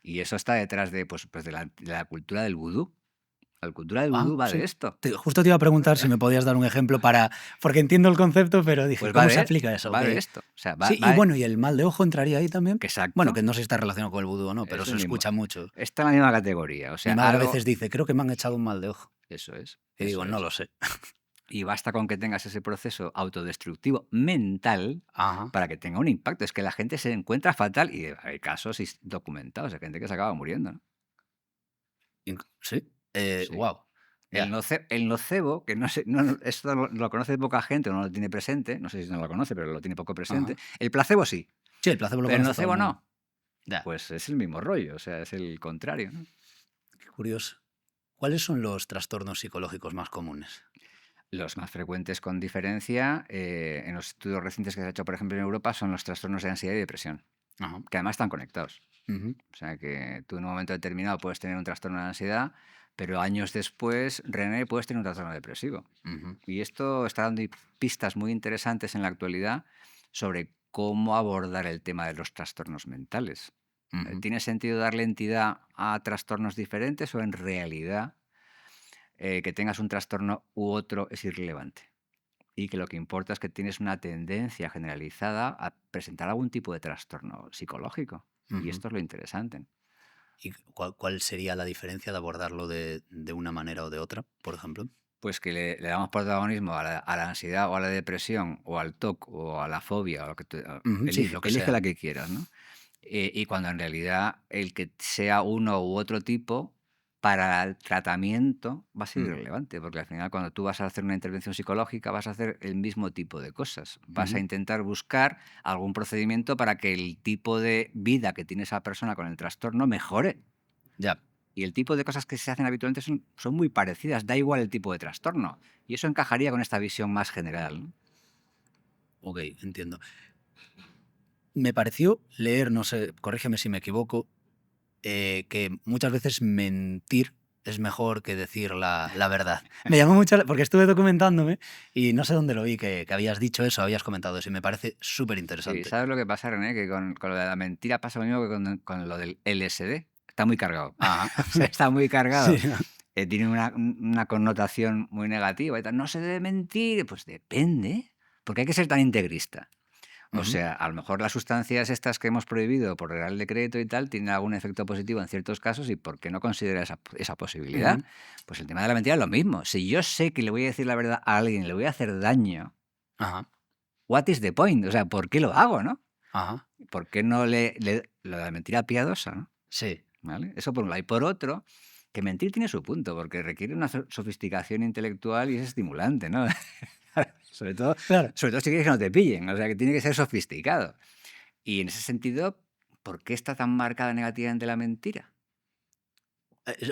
Y eso está detrás de, pues de la cultura del vudú. La cultura del Ah, vudú va de sí. esto. Justo te iba a preguntar si me podías dar un ejemplo porque entiendo el concepto, pero dije, Pues ¿cómo se aplica eso? va Ok. de esto. O sea, Sí, y bueno, ¿y el mal de ojo entraría ahí también? Bueno, exacto, que no sé si está relacionado con el vudú o no, pero es se el mismo. escucha mucho. Está en la misma categoría. O Mi sea, madre a algo. veces dice, creo que me han echado un mal de ojo. Eso es, Y eso digo, no es. lo sé. Y basta con que tengas ese proceso autodestructivo mental Ajá. para que tenga un impacto. Es que la gente se encuentra fatal y hay casos documentados de gente que se acaba muriendo, ¿no? Sí. Sí. Wow. Ya. El nocebo, que no sé, esto lo conoce poca gente o no lo tiene presente, no sé si no lo conoce, pero lo tiene poco presente. Ajá. El placebo sí, Sí, el placebo lo pero el conoce todo el nocebo mundo. no. Ya. Pues es el mismo rollo, o sea, es el contrario, ¿no? Qué curioso. ¿Cuáles son los trastornos psicológicos más comunes? Los más frecuentes con diferencia, en los estudios recientes que se ha hecho, por ejemplo, en Europa, son los trastornos de ansiedad y depresión, Ajá. que además están conectados. Ujú, O sea, que tú en un momento determinado puedes tener un trastorno de ansiedad, pero años después, René, puedes tener un trastorno depresivo. ujú, Y esto está dando pistas muy interesantes en la actualidad sobre cómo abordar el tema de los trastornos mentales. ujú, ¿Tiene sentido darle entidad a trastornos diferentes o en realidad que tengas un trastorno u otro es irrelevante? Y que lo que importa es que tienes una tendencia generalizada a presentar algún tipo de trastorno psicológico. Y ujú. esto es lo interesante. ¿Y cuál sería la diferencia de abordarlo de una manera o de otra, por ejemplo? Pues que le damos protagonismo a la ansiedad o a la depresión o al TOC o a la fobia o lo que Ujú, sí, lo que elige sea. la que quieras, ¿no? Y cuando en realidad el que sea uno u otro tipo para el tratamiento va a ser Mm, irrelevante, porque al final cuando tú vas a hacer una intervención psicológica vas a hacer el mismo tipo de cosas. Vas a ujú. intentar buscar algún procedimiento para que el tipo de vida que tiene esa persona con el trastorno mejore. Ya. Y el tipo de cosas que se hacen habitualmente son muy parecidas, da igual el tipo de trastorno. Y eso encajaría con esta visión más general, ¿no? Ok, entiendo. Me pareció leer, no sé, corrígeme si me equivoco, que muchas veces mentir es mejor que decir la verdad. Me llamó mucho, porque estuve documentándome y no sé dónde lo vi, que habías dicho eso, habías comentado eso y me parece súper Sí, interesante. ¿sabes lo que pasa, René? Que con lo de la mentira pasa lo mismo que con lo del LSD. Está muy cargado. Ajá. O sea, está muy Sí. cargado. Tiene una connotación muy negativa y tal. No se debe mentir. Pues depende, porque hay que ser tan integrista. O Ujú, sea, a lo mejor las sustancias estas que hemos prohibido por Real Decreto y tal tienen algún efecto positivo en ciertos casos y ¿por qué no considera esa posibilidad? ujú. Pues el tema de la mentira es lo mismo. Si yo sé que le voy a decir la verdad a alguien, le voy a hacer daño, Ajá, what is the point? O sea, ¿por qué lo hago, no? ajá. ¿Por qué no lo de la mentira piadosa, ¿no? Sí. ¿Vale? Eso por un lado. Y por otro, que mentir tiene su punto, porque requiere una sofisticación intelectual y es estimulante, ¿no? sobre todo, Claro. sobre todo si quieres que no te pillen, o sea, que tiene que ser sofisticado. Y en ese sentido, ¿por qué está tan marcada negativamente la mentira?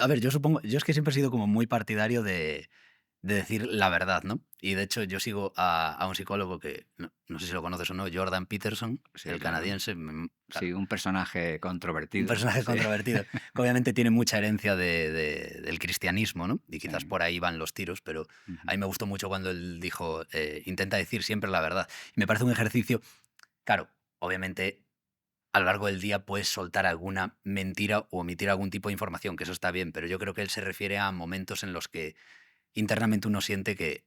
A ver, yo supongo, yo es que siempre he sido como muy partidario de decir la verdad, ¿no? Y de hecho yo sigo a un psicólogo que, no sé si lo conoces o no, Jordan Peterson, Sí, el claro. canadiense, Sí, un personaje un controvertido. personaje Sí, controvertido, que obviamente tiene mucha herencia del cristianismo, ¿no? Y sí. quizás por ahí van los tiros, pero a Ujú. mí me gustó mucho cuando él dijo, intenta decir siempre la verdad. Y me parece un ejercicio, claro, obviamente a lo largo del día puedes soltar alguna mentira o omitir algún tipo de información, que eso está bien, pero yo creo que él se refiere a momentos en los que internamente uno siente que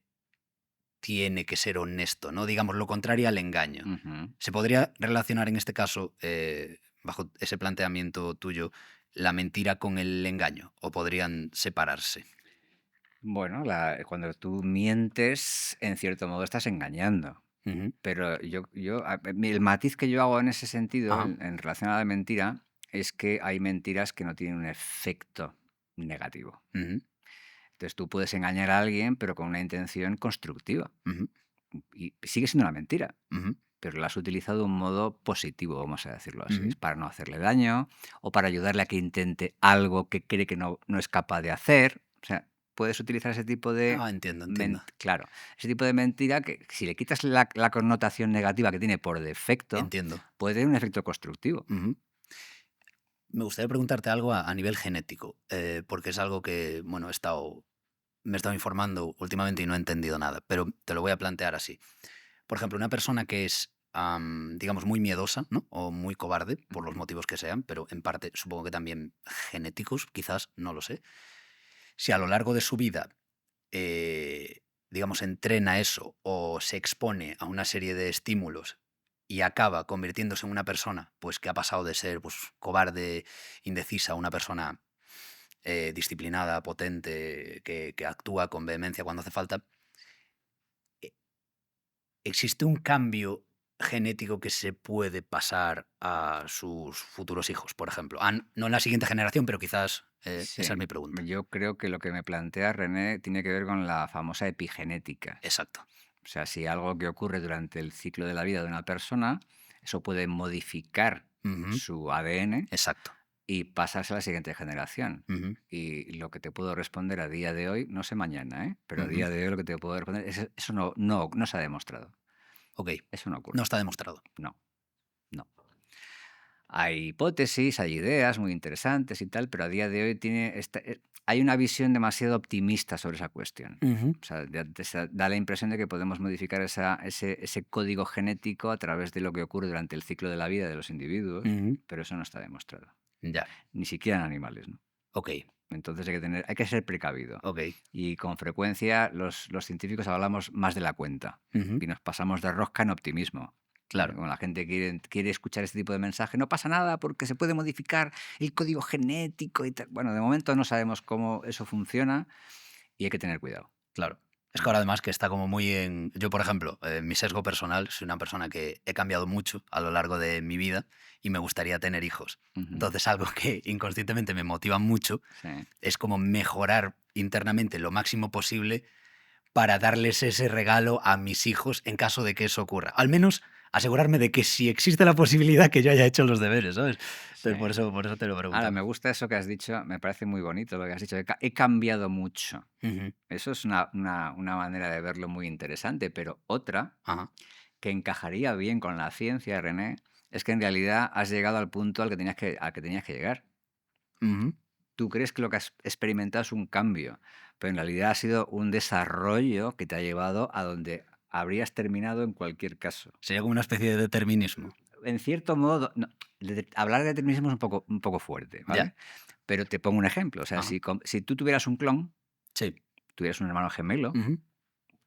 tiene que ser honesto, ¿no? Digamos, lo contrario al engaño. Ujú. ¿Se podría relacionar en este caso, bajo ese planteamiento tuyo, la mentira con el engaño? ¿O podrían separarse? Bueno, cuando tú mientes, en cierto modo estás engañando. Ujú. Pero el matiz que yo hago en ese sentido, Ajá. en relación a la mentira, es que hay mentiras que no tienen un efecto negativo. Ujú. Entonces tú puedes engañar a alguien, pero con una intención constructiva. Ujú. Y sigue siendo una mentira, Ujú. pero la has utilizado de un modo positivo, vamos a decirlo así. Ujú. Es para no hacerle daño o para ayudarle a que intente algo que cree que no es capaz de hacer. O sea, puedes utilizar ese tipo de... Ah, entiendo. Claro, ese tipo de mentira que si le quitas la connotación negativa que tiene por defecto, Entiendo. puede tener un efecto constructivo. Ujú. Me gustaría preguntarte algo a nivel genético, porque es algo que, bueno, me he estado informando últimamente y no he entendido nada, pero te lo voy a plantear así. Por ejemplo, una persona que es, digamos, muy miedosa, ¿no? O muy cobarde, por los Ujú. motivos que sean, pero en parte supongo que también genéticos, quizás, no lo sé. Si a lo largo de su vida, digamos, entrena eso o se expone a una serie de estímulos y acaba convirtiéndose en una persona, pues que ha pasado de ser, pues, cobarde, indecisa, a una persona disciplinada, potente, que actúa con vehemencia cuando hace falta, e- ¿existe un cambio genético que se puede pasar a sus futuros hijos, por ejemplo? No en la siguiente generación, pero quizás esa es Sí, mi pregunta. yo creo que lo que me plantea René tiene que ver con la famosa epigenética. Exacto. O sea, si algo que ocurre durante el ciclo de la vida de una persona, eso puede modificar Ujú. su ADN Exacto. y pasarse a la siguiente generación. Ujú. Y lo que te puedo responder a día de hoy, no sé mañana, ¿eh? Pero a Ujú. día de hoy lo que te puedo responder es eso no se ha demostrado. Ok. Eso no No ocurre. está demostrado. No, no. Hay hipótesis, hay ideas muy interesantes y tal, pero a día de hoy hay una visión demasiado optimista sobre esa cuestión. Ujú. O sea, da la impresión de que podemos modificar ese código genético a través de lo que ocurre durante el ciclo de la vida de los individuos, Ujú. pero eso no está demostrado, Ya. ni siquiera en animales, ¿no? Ok. Entonces hay que ser precavido. Ok. Y con frecuencia los científicos hablamos más de la cuenta Ujú. y nos pasamos de rosca en optimismo. Claro. Cuando la gente quiere escuchar este tipo de mensaje, no pasa nada porque se puede modificar el código genético y tal. Bueno, de momento no sabemos cómo eso funciona y hay que tener cuidado. Claro. Es que Mm. ahora además que está como muy en... Yo, por ejemplo, mi sesgo personal, soy una persona que he cambiado mucho a lo largo de mi vida y me gustaría tener hijos. Ujú. Entonces, algo que inconscientemente me motiva mucho Sí. es como mejorar internamente lo máximo posible para darles ese regalo a mis hijos en caso de que eso ocurra. Al menos asegurarme de que si existe la posibilidad que yo haya hecho los deberes, ¿sabes? Sí. Entonces, por eso te lo Ahora, preguntaba. me gusta eso que has dicho, me parece muy bonito lo que has dicho. He cambiado mucho. Ujú. Eso es una manera de verlo muy interesante, pero otra Ajá. que encajaría bien con la ciencia, René, es que en realidad has llegado al punto al que tenías que llegar. Ujú. Tú crees que lo que has experimentado es un cambio, pero en realidad ha sido un desarrollo que te ha llevado a donde habrías terminado en cualquier caso. Sería como una especie de determinismo. En cierto modo, no, hablar de determinismo es un poco fuerte, Ya. ¿vale? Pero te pongo un ejemplo. O sea, Ajá. si tú tuvieras un clon, Sí. tuvieras un hermano gemelo, Ujú.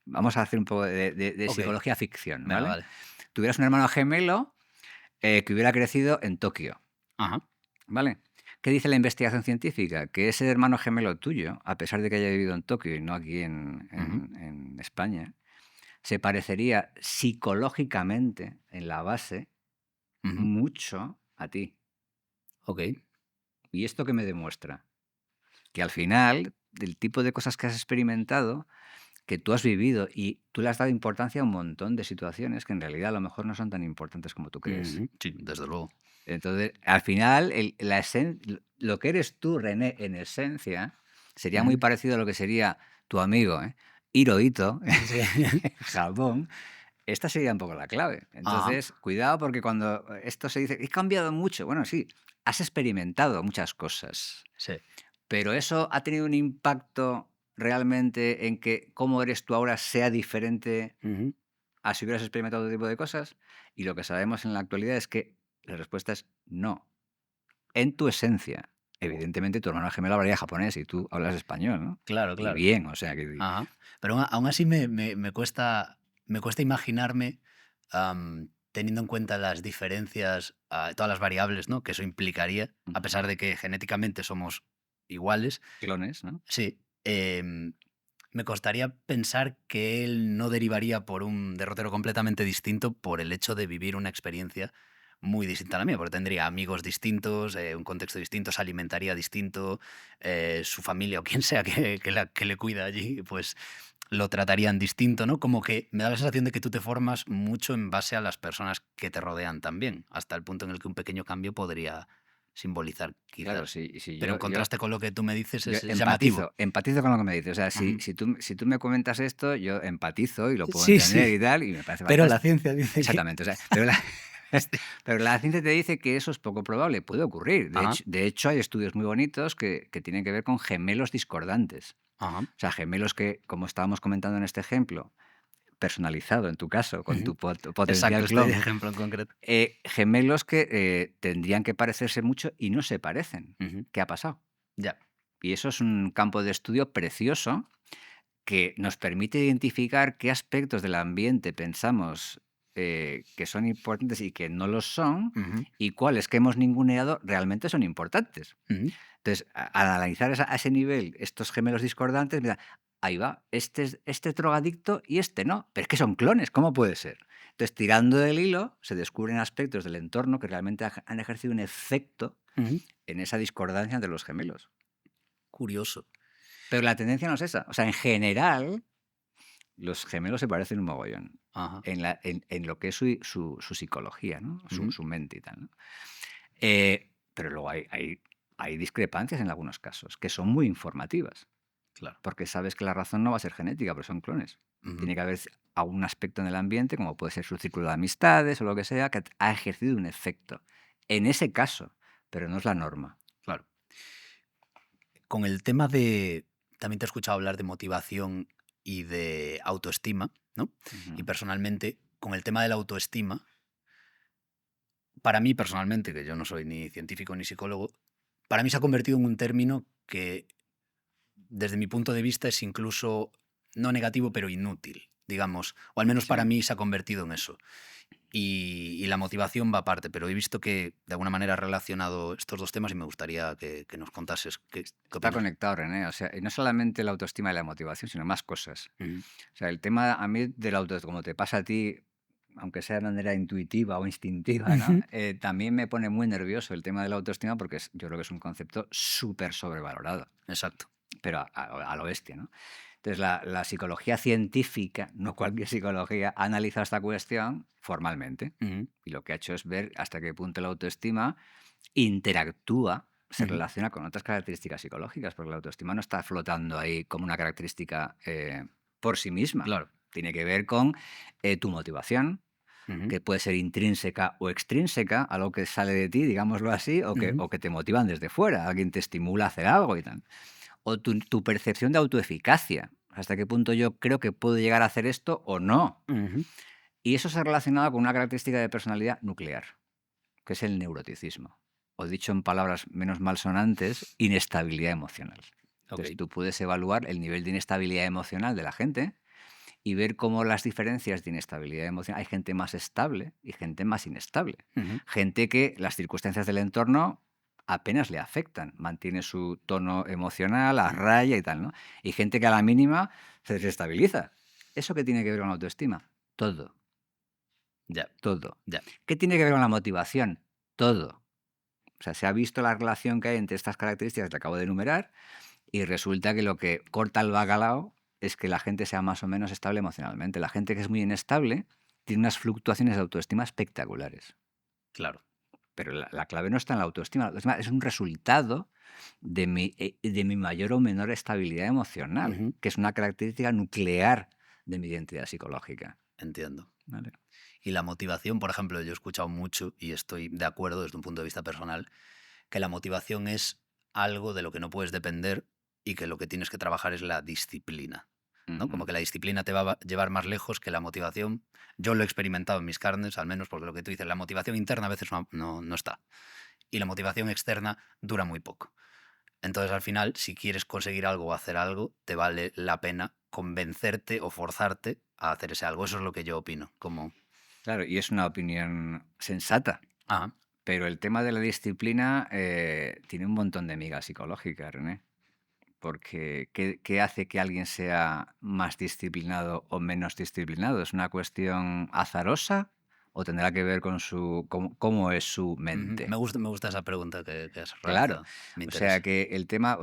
vamos a hacer un poco de Ok. psicología ficción, Venga, ¿vale? vale. Tuvieras un hermano gemelo que hubiera crecido en Tokio, Ajá. ¿vale? ¿Qué dice la investigación científica? Que ese hermano gemelo tuyo, a pesar de que haya vivido en Tokio y no aquí Ujú. en España, se parecería psicológicamente, en la base, Ujú. mucho a ti. Ok. ¿Y esto qué me demuestra? Que al final, del tipo de cosas que has experimentado, que tú has vivido y tú le has dado importancia a un montón de situaciones que en realidad a lo mejor no son tan importantes como tú crees. Ujú. Sí, desde luego. Entonces, al final, lo que eres tú, René, en esencia, sería muy Ujú. parecido a lo que sería tu amigo, Hirohito, Sí. en Japón. Esta sería un poco la clave. Ajá. Entonces, cuidado porque cuando esto se dice, he cambiado mucho. Bueno, sí, has experimentado muchas cosas, Sí. pero eso ha tenido un impacto realmente en que cómo eres tú ahora sea diferente Ujú. a si hubieras experimentado otro tipo de cosas. Y lo que sabemos en la actualidad es que la respuesta es no. En tu esencia, evidentemente tu hermano gemelo hablaría japonés y tú hablas español, ¿no? Claro, Y claro. bien, o sea que... Ajá. Pero aún así me cuesta imaginarme, teniendo en cuenta las diferencias, todas las variables, ¿no? Que eso implicaría, a Ujú. pesar de que genéticamente somos iguales. Clones, ¿no? Sí, me costaría pensar que él no derivaría por un derrotero completamente distinto por el hecho de vivir una experiencia muy distinta a la mía, porque tendría amigos distintos, un contexto distinto, se alimentaría distinto, su familia o quien sea que le cuida allí, pues lo tratarían distinto, ¿no? Como que me da la sensación de que tú te formas mucho en base a las personas que te rodean también, hasta el punto en el que un pequeño cambio podría simbolizar Claro, quizás. sí, Pero en contraste con lo que tú me dices yo es llamativo. empatizo con lo que me dices. O sea, Ujú. si tú me comentas esto, yo empatizo y lo puedo Sí, entender sí, y tal, y me parece pero la fantástico. ciencia dice que Exactamente, o sea, sí. pero la ciencia te dice que eso es poco probable, puede ocurrir. Ajá, De hecho hay estudios muy bonitos que tienen que ver con gemelos discordantes. ajá, O sea, gemelos que, como estábamos comentando en este ejemplo, personalizado en tu caso, con ujú. tu Exacto, potencial este clon, ejemplo en concreto. gemelos que tendrían que parecerse mucho y no se parecen. Ujú. ¿Qué ha pasado? Ya. Y eso es un campo de estudio precioso que nos permite identificar qué aspectos del ambiente pensamos que son importantes y que no lo son, Ujú, y cuáles que hemos ninguneado realmente son importantes. ujú, Entonces, al analizar a ese nivel estos gemelos discordantes, mira, ahí va, este es drogadicto y este no, pero es que son clones, ¿cómo puede ser? Entonces, tirando del hilo, se descubren aspectos del entorno que realmente han ejercido un efecto ujú. en esa discordancia entre los gemelos. Curioso. Pero la tendencia no es esa. O sea, en general, los gemelos se parecen un mogollón Ajá. en lo que es su psicología, ¿no? Ujú. Su mente y tal, ¿no? Pero luego hay discrepancias en algunos casos que son muy informativas, Claro. porque sabes que la razón no va a ser genética, pero son clones. Ujú. Tiene que haber algún aspecto en el ambiente, como puede ser su círculo de amistades o lo que sea, que ha ejercido un efecto. En ese caso, pero no es la norma. Claro. Con el tema de también te he escuchado hablar de motivación y de autoestima, ¿no? Y Ujú. personalmente, con el tema de la autoestima, para mí personalmente, que yo no soy ni científico ni psicólogo, para mí se ha convertido en un término que desde mi punto de vista es incluso no negativo, pero inútil, digamos, o al menos Sí. para mí se ha convertido en eso. Y la motivación va aparte, pero he visto que de alguna manera has relacionado estos dos temas y me gustaría que nos contases qué Está opinas. conectado, René. O sea, y no solamente la autoestima y la motivación, sino más cosas. Ujú, O sea, el tema a mí del auto, como te pasa a ti, aunque sea de manera intuitiva o instintiva, ¿no? ujú, También me pone muy nervioso el tema de la autoestima porque yo creo que es un concepto súper sobrevalorado, exacto. pero a lo bestia, ¿no? Entonces, la psicología científica, no cualquier psicología, ha analizado esta cuestión formalmente Ujú, y lo que ha hecho es ver hasta qué punto la autoestima interactúa, se ujú, relaciona con otras características psicológicas, porque la autoestima no está flotando ahí como una característica por sí misma. claro. Tiene que ver con tu motivación, Ujú, que puede ser intrínseca o extrínseca, algo que sale de ti, digámoslo así, ujú, o que te motivan desde fuera, alguien te estimula a hacer algo y tal. O tu percepción de autoeficacia, hasta qué punto yo creo que puedo llegar a hacer esto o no. ujú. Y eso se ha relacionado con una característica de personalidad nuclear, que es el neuroticismo. O dicho en palabras menos malsonantes, inestabilidad emocional. Ok. Entonces tú puedes evaluar el nivel de inestabilidad emocional de la gente y ver cómo las diferencias de inestabilidad emocional. Hay gente más estable y gente más inestable. Ujú, Gente que las circunstancias del entorno apenas le afectan, mantiene su tono emocional a ujú. raya y tal, ¿no? Y gente que a la mínima se desestabiliza. ¿Eso qué tiene que ver con la autoestima? Todo, Ya, todo. ya. ¿Qué tiene que ver con la motivación? Todo. O sea, se ha visto la relación que hay entre estas características que acabo de enumerar y resulta que lo que corta el bacalao es que la gente sea más o menos estable emocionalmente. La gente que es muy inestable tiene unas fluctuaciones de autoestima espectaculares. Claro. Pero la clave no está en la autoestima. La autoestima es un resultado de mi mayor o menor estabilidad emocional, Ujú, que es una característica nuclear de mi identidad psicológica. entiendo. ¿Vale? Y la motivación, por ejemplo, yo he escuchado mucho y estoy de acuerdo desde un punto de vista personal, que la motivación es algo de lo que no puedes depender y que lo que tienes que trabajar es la disciplina, ¿no? Como Ujú. que la disciplina te va a llevar más lejos que la motivación. Yo lo he experimentado en mis carnes, al menos porque lo que tú dices, la motivación interna a veces no está. y la motivación externa dura muy poco. Entonces, al final, si quieres conseguir algo o hacer algo, te vale la pena convencerte o forzarte a hacer ese algo. Eso es lo que yo opino. Como, Claro, y es una opinión sensata. ajá, Pero el tema de la disciplina tiene un montón de migas psicológicas, René. Porque ¿qué hace que alguien sea más disciplinado o menos disciplinado? ¿Es una cuestión azarosa o tendrá que ver con cómo es su mente? me gusta esa pregunta que has Claro, realizado. Me o sea interesa. que el tema,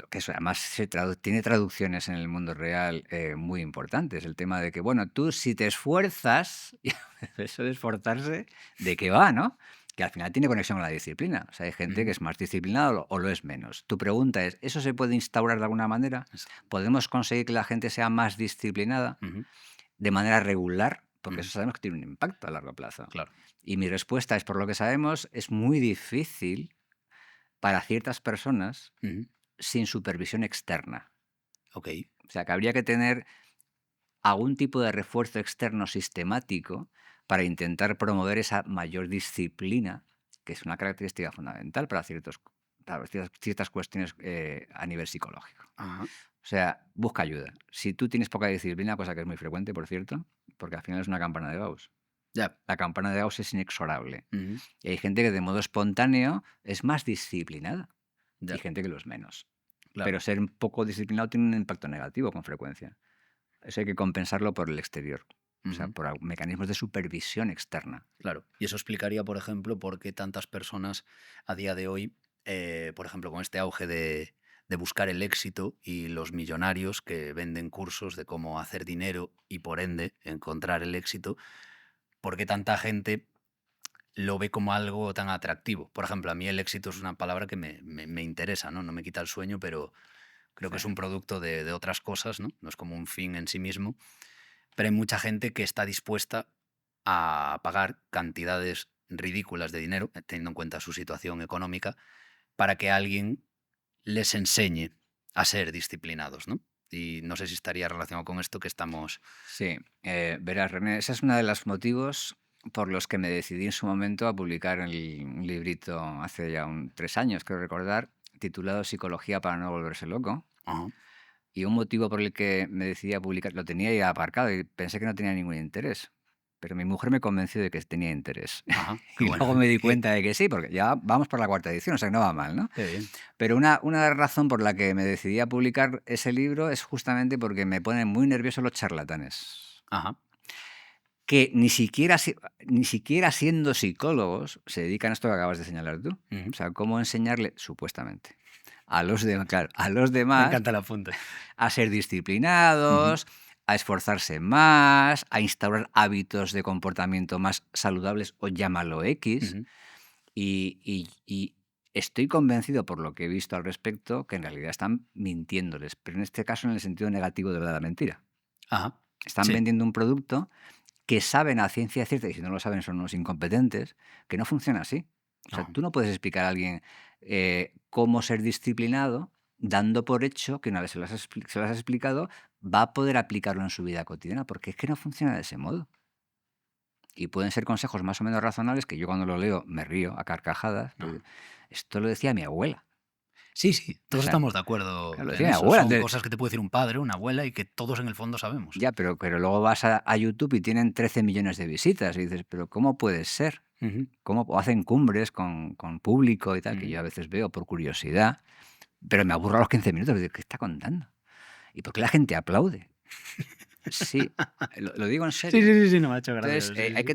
que eso además tiene traducciones en el mundo real muy importantes, el tema de que, bueno, tú si te esfuerzas, y eso de esforzarse, ¿de qué va, no? Que al final tiene conexión con la disciplina. O sea, hay gente que Ujú, es más disciplinada o lo es menos. Tu pregunta es, ¿eso se puede instaurar de alguna manera? exacto. ¿Podemos conseguir que la gente sea más disciplinada Ujú, de manera regular? Porque ujú, eso sabemos que tiene un impacto a largo plazo. claro. Y mi respuesta es, por lo que sabemos, es muy difícil para ciertas personas Ujú, sin supervisión externa. ok. O sea, que habría que tener algún tipo de refuerzo externo sistemático para intentar promover esa mayor disciplina, que es una característica fundamental para ciertas cuestiones a nivel psicológico. Ajá. O sea, busca ayuda. Si tú tienes poca disciplina, cosa que es muy frecuente, por cierto, porque al final es una campana de Gauss. Ya. La campana de Gauss es inexorable. Ujú, Y hay gente que de modo espontáneo es más disciplinada y ya. gente que lo es menos. Claro. Pero ser un poco disciplinado tiene un impacto negativo con frecuencia. Eso hay que compensarlo por el exterior, o sea, Ujú, por mecanismos de supervisión externa. claro. Y eso explicaría, por ejemplo, por qué tantas personas a día de hoy, por ejemplo, con este auge de buscar el éxito y los millonarios que venden cursos de cómo hacer dinero y por ende encontrar el éxito, por qué tanta gente lo ve como algo tan atractivo. Por ejemplo, a mí el éxito es una palabra que me interesa, ¿no? No me quita el sueño, pero creo que Sí. es un producto de otras cosas, ¿no? No es como un fin en sí mismo. Pero hay mucha gente que está dispuesta a pagar cantidades ridículas de dinero, teniendo en cuenta su situación económica, para que alguien les enseñe a ser disciplinados, ¿no? Y no sé si estaría relacionado con esto que estamos... Sí, verás, René, ese es uno de los motivos por los que me decidí en su momento a publicar un librito hace ya 3 años, creo recordar, titulado Psicología para no volverse loco. Ajá, Y un motivo por el que me decidí a publicar, lo tenía ya aparcado y pensé que no tenía ningún interés. Pero mi mujer me convenció de que tenía interés. ajá, qué Y bueno. luego me di cuenta de que sí, porque ya vamos por la cuarta edición, o sea que no va mal, ¿no? Qué bien. Pero una razón por la que me decidí a publicar ese libro es justamente porque me ponen muy nerviosos los charlatanes, Ajá, que ni siquiera siendo psicólogos se dedican a esto que acabas de señalar tú. ujú. O sea, cómo enseñarle, supuestamente, claro, a los Me demás encanta el apunte. a ser Ujú, disciplinados, a esforzarse más, a instaurar hábitos de comportamiento más saludables o llámalo X. ujú. Y estoy convencido por lo que he visto al respecto que en realidad están mintiéndoles, pero en este caso en el sentido negativo de la mentira. Ajá, Están sí. vendiendo un producto que saben a ciencia cierta, y si no lo saben son unos incompetentes, que no funciona así. O sea, Ajá, tú no puedes explicar a alguien cómo ser disciplinado dando por hecho que una vez se lo has explicado va a poder aplicarlo en su vida cotidiana, porque es que no funciona de ese modo. Y pueden ser consejos más o menos razonables que yo cuando lo leo me río a carcajadas, pero ajá. esto lo decía mi abuela. Sí, sí, O todos sea, estamos de acuerdo claro, lo decía en mi eso. abuela. Son Entonces, cosas que te puede decir un padre, una abuela y que todos en el fondo sabemos. ya, pero luego vas a YouTube y tienen 13 millones de visitas y dices, pero ¿cómo puede ser? Ujú, O hacen cumbres con público y tal, que ujú. yo a veces veo por curiosidad, pero me aburro a los 15 minutos. Digo, ¿qué está contando? ¿Y por qué la gente aplaude? Sí, lo digo en Sí, serio. sí, sí, sí, no me ha hecho Entonces, gracia. Sí, hay sí.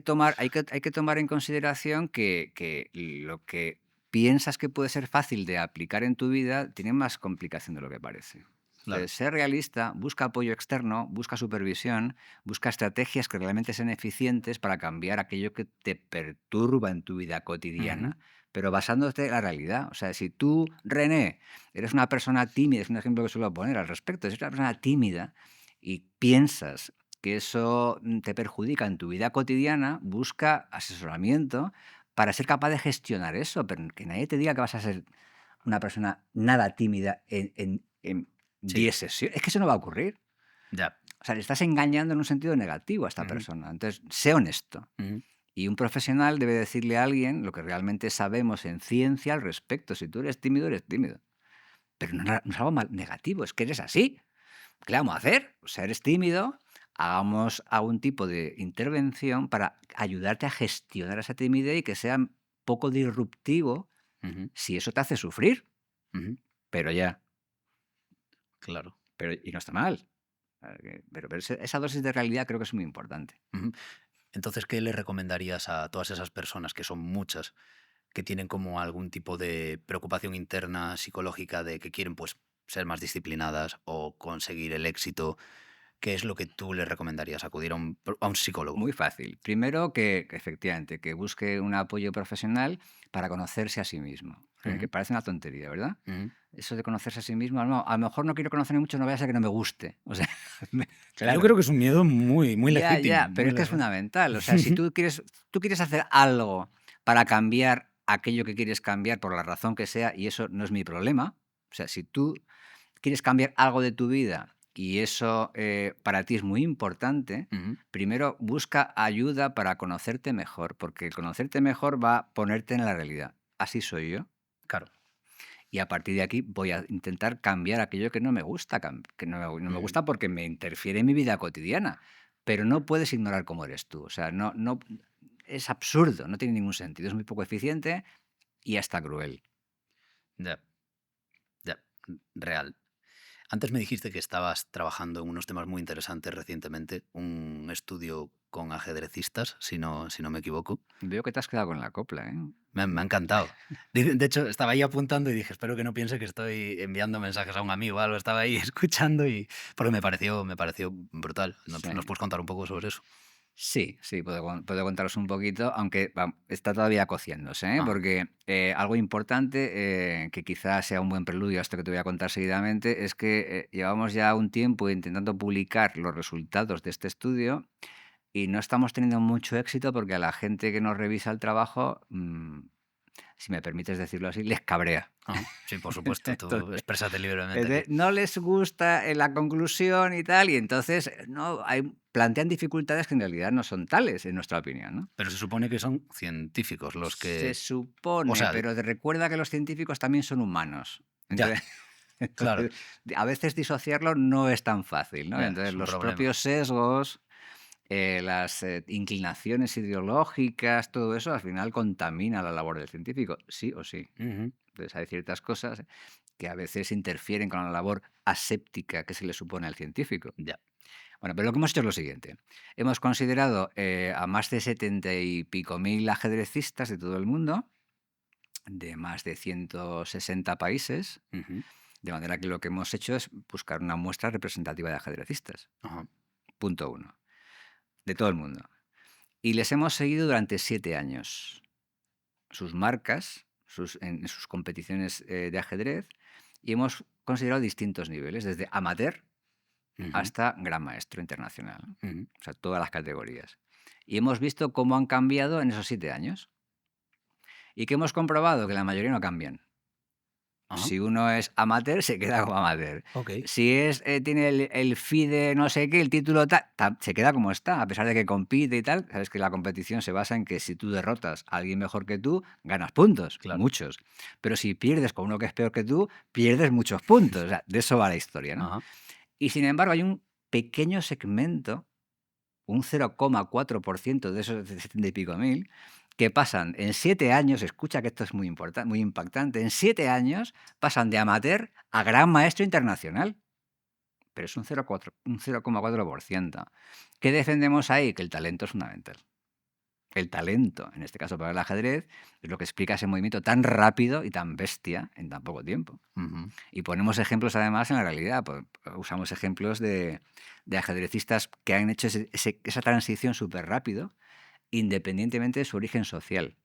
que tomar en consideración que lo que piensas que puede ser fácil de aplicar en tu vida tiene más complicación de lo que parece. Claro. Entonces, ser realista, busca apoyo externo, busca supervisión, busca estrategias que realmente sean eficientes para cambiar aquello que te perturba en tu vida Ujú, cotidiana, pero basándote en la realidad. O sea, si tú, René, eres una persona tímida, es un ejemplo que suelo poner al respecto, si eres una persona tímida y piensas que eso te perjudica en tu vida cotidiana, busca asesoramiento para ser capaz de gestionar eso, pero que nadie te diga que vas a ser una persona nada tímida en sí, 10 sesiones. Es que eso no va a ocurrir. ya. O sea, le estás engañando en un sentido negativo a esta Ujú, persona. Entonces, sé honesto ujú. Y un profesional debe decirle a alguien lo que realmente sabemos en ciencia al respecto. Si tú eres tímido, eres tímido. Pero no es algo negativo, es que eres así. ¿Qué le vamos a hacer? O sea, eres tímido, hagamos algún tipo de intervención para ayudarte a gestionar esa timidez y que sea poco disruptivo Ujú, si eso te hace sufrir. ujú, Pero ya, claro. y no está mal. Pero esa dosis de realidad creo que es muy importante. Ujú. Entonces, ¿qué le recomendarías a todas esas personas, que son muchas, que tienen como algún tipo de preocupación interna psicológica de que quieren, pues, ser más disciplinadas o conseguir el éxito? ¿Qué es lo que tú les recomendarías? Acudir a un psicólogo. Muy fácil. Primero que efectivamente, que busque un apoyo profesional para conocerse a sí mismo. Que Ujú, parece una tontería, ¿verdad? ujú. Eso de conocerse a sí mismo, no, a lo mejor no quiero conocerme mucho, no vaya a ser que no me guste. O sea, Yo claro. creo que es un miedo muy, muy Ya, legítimo, ya, pero muy es que es legítimo. fundamental. O sea, si tú quieres hacer algo para cambiar aquello que quieres cambiar por la razón que sea, y eso no es mi problema. O sea, si tú quieres cambiar algo de tu vida y eso para ti es muy importante, Ujú, primero busca ayuda para conocerte mejor, porque el conocerte mejor va a ponerte en la realidad. Así soy yo. claro. Y a partir de aquí voy a intentar cambiar aquello que no me gusta, que no me Ujú, gusta porque me interfiere en mi vida cotidiana. Pero no puedes ignorar cómo eres tú. O sea, no, es absurdo, no tiene ningún sentido. Es muy poco eficiente y hasta cruel. ya, ya, real. Antes me dijiste que estabas trabajando en unos temas muy interesantes recientemente, un estudio con ajedrecistas, si no me equivoco. Veo que te has quedado con la copla, ¿eh? Me ha encantado. De hecho, estaba ahí apuntando y dije, espero que no piense que estoy enviando mensajes a un amigo o algo. Estaba ahí escuchando porque me pareció brutal. Sí. ¿Nos puedes contar un poco sobre eso? Sí, sí, puedo contaros un poquito, aunque está todavía cociéndose, ¿eh? Ajá. Porque algo importante, que quizás sea un buen preludio a esto que te voy a contar seguidamente, es que llevamos ya un tiempo intentando publicar los resultados de este estudio y no estamos teniendo mucho éxito porque a la gente que nos revisa el trabajo, si me permites decirlo así, les cabrea. Ajá. Sí, por supuesto, tú Entonces, exprésate libremente aquí. no les gusta la conclusión y tal, y entonces plantean dificultades que en realidad no son tales, en nuestra opinión, ¿no? Pero se supone que son científicos los Se que... O supone, sea, pero recuerda que los científicos también son humanos. ya, Entonces, claro, entonces, a veces disociarlo no es tan fácil, ¿no? ya, Entonces, es un los problema. propios sesgos, las inclinaciones ideológicas, todo eso al final contamina la labor del científico, sí o sí. Ujú, Entonces, hay ciertas cosas que a veces interfieren con la labor aséptica que se le supone al científico. ya. Bueno, pero lo que hemos hecho es lo siguiente. Hemos considerado a más de 70 y pico mil ajedrecistas de todo el mundo, de más de 160 países, Ujú, de manera que lo que hemos hecho es buscar una muestra representativa de ajedrecistas. ajá, Punto uno. De todo el mundo. Y les hemos seguido durante 7 años. Sus marcas, en sus competiciones de ajedrez, y hemos considerado distintos niveles, desde amateur ujú, hasta gran maestro internacional, ¿no? ujú, O sea, todas las categorías. Y hemos visto cómo han cambiado en esos 7 años. Y que hemos comprobado que la mayoría no cambian. ajá, Si uno es amateur, se queda como amateur. ok, Si tiene el FIDE no sé qué, el título tal, se queda como está, a pesar de que compite y tal. Sabes que la competición se basa en que si tú derrotas a alguien mejor que tú, ganas puntos, claro, muchos. Pero si pierdes con uno que es peor que tú, pierdes muchos puntos. O sea, de eso va la historia, ¿no? ajá, Y sin embargo, hay un pequeño segmento, un 0,4% de esos 70 y pico mil, que pasan en 7 años, escucha que esto es muy importante, muy impactante, en 7 años pasan de amateur a gran maestro internacional, pero es un 0,4%. ¿Qué defendemos ahí? Que el talento es fundamental. El talento, en este caso para el ajedrez, es lo que explica ese movimiento tan rápido y tan bestia en tan poco tiempo. ujú, Y ponemos ejemplos además en la realidad. Usamos ejemplos de ajedrecistas que han hecho esa transición súper rápido, independientemente de su origen social.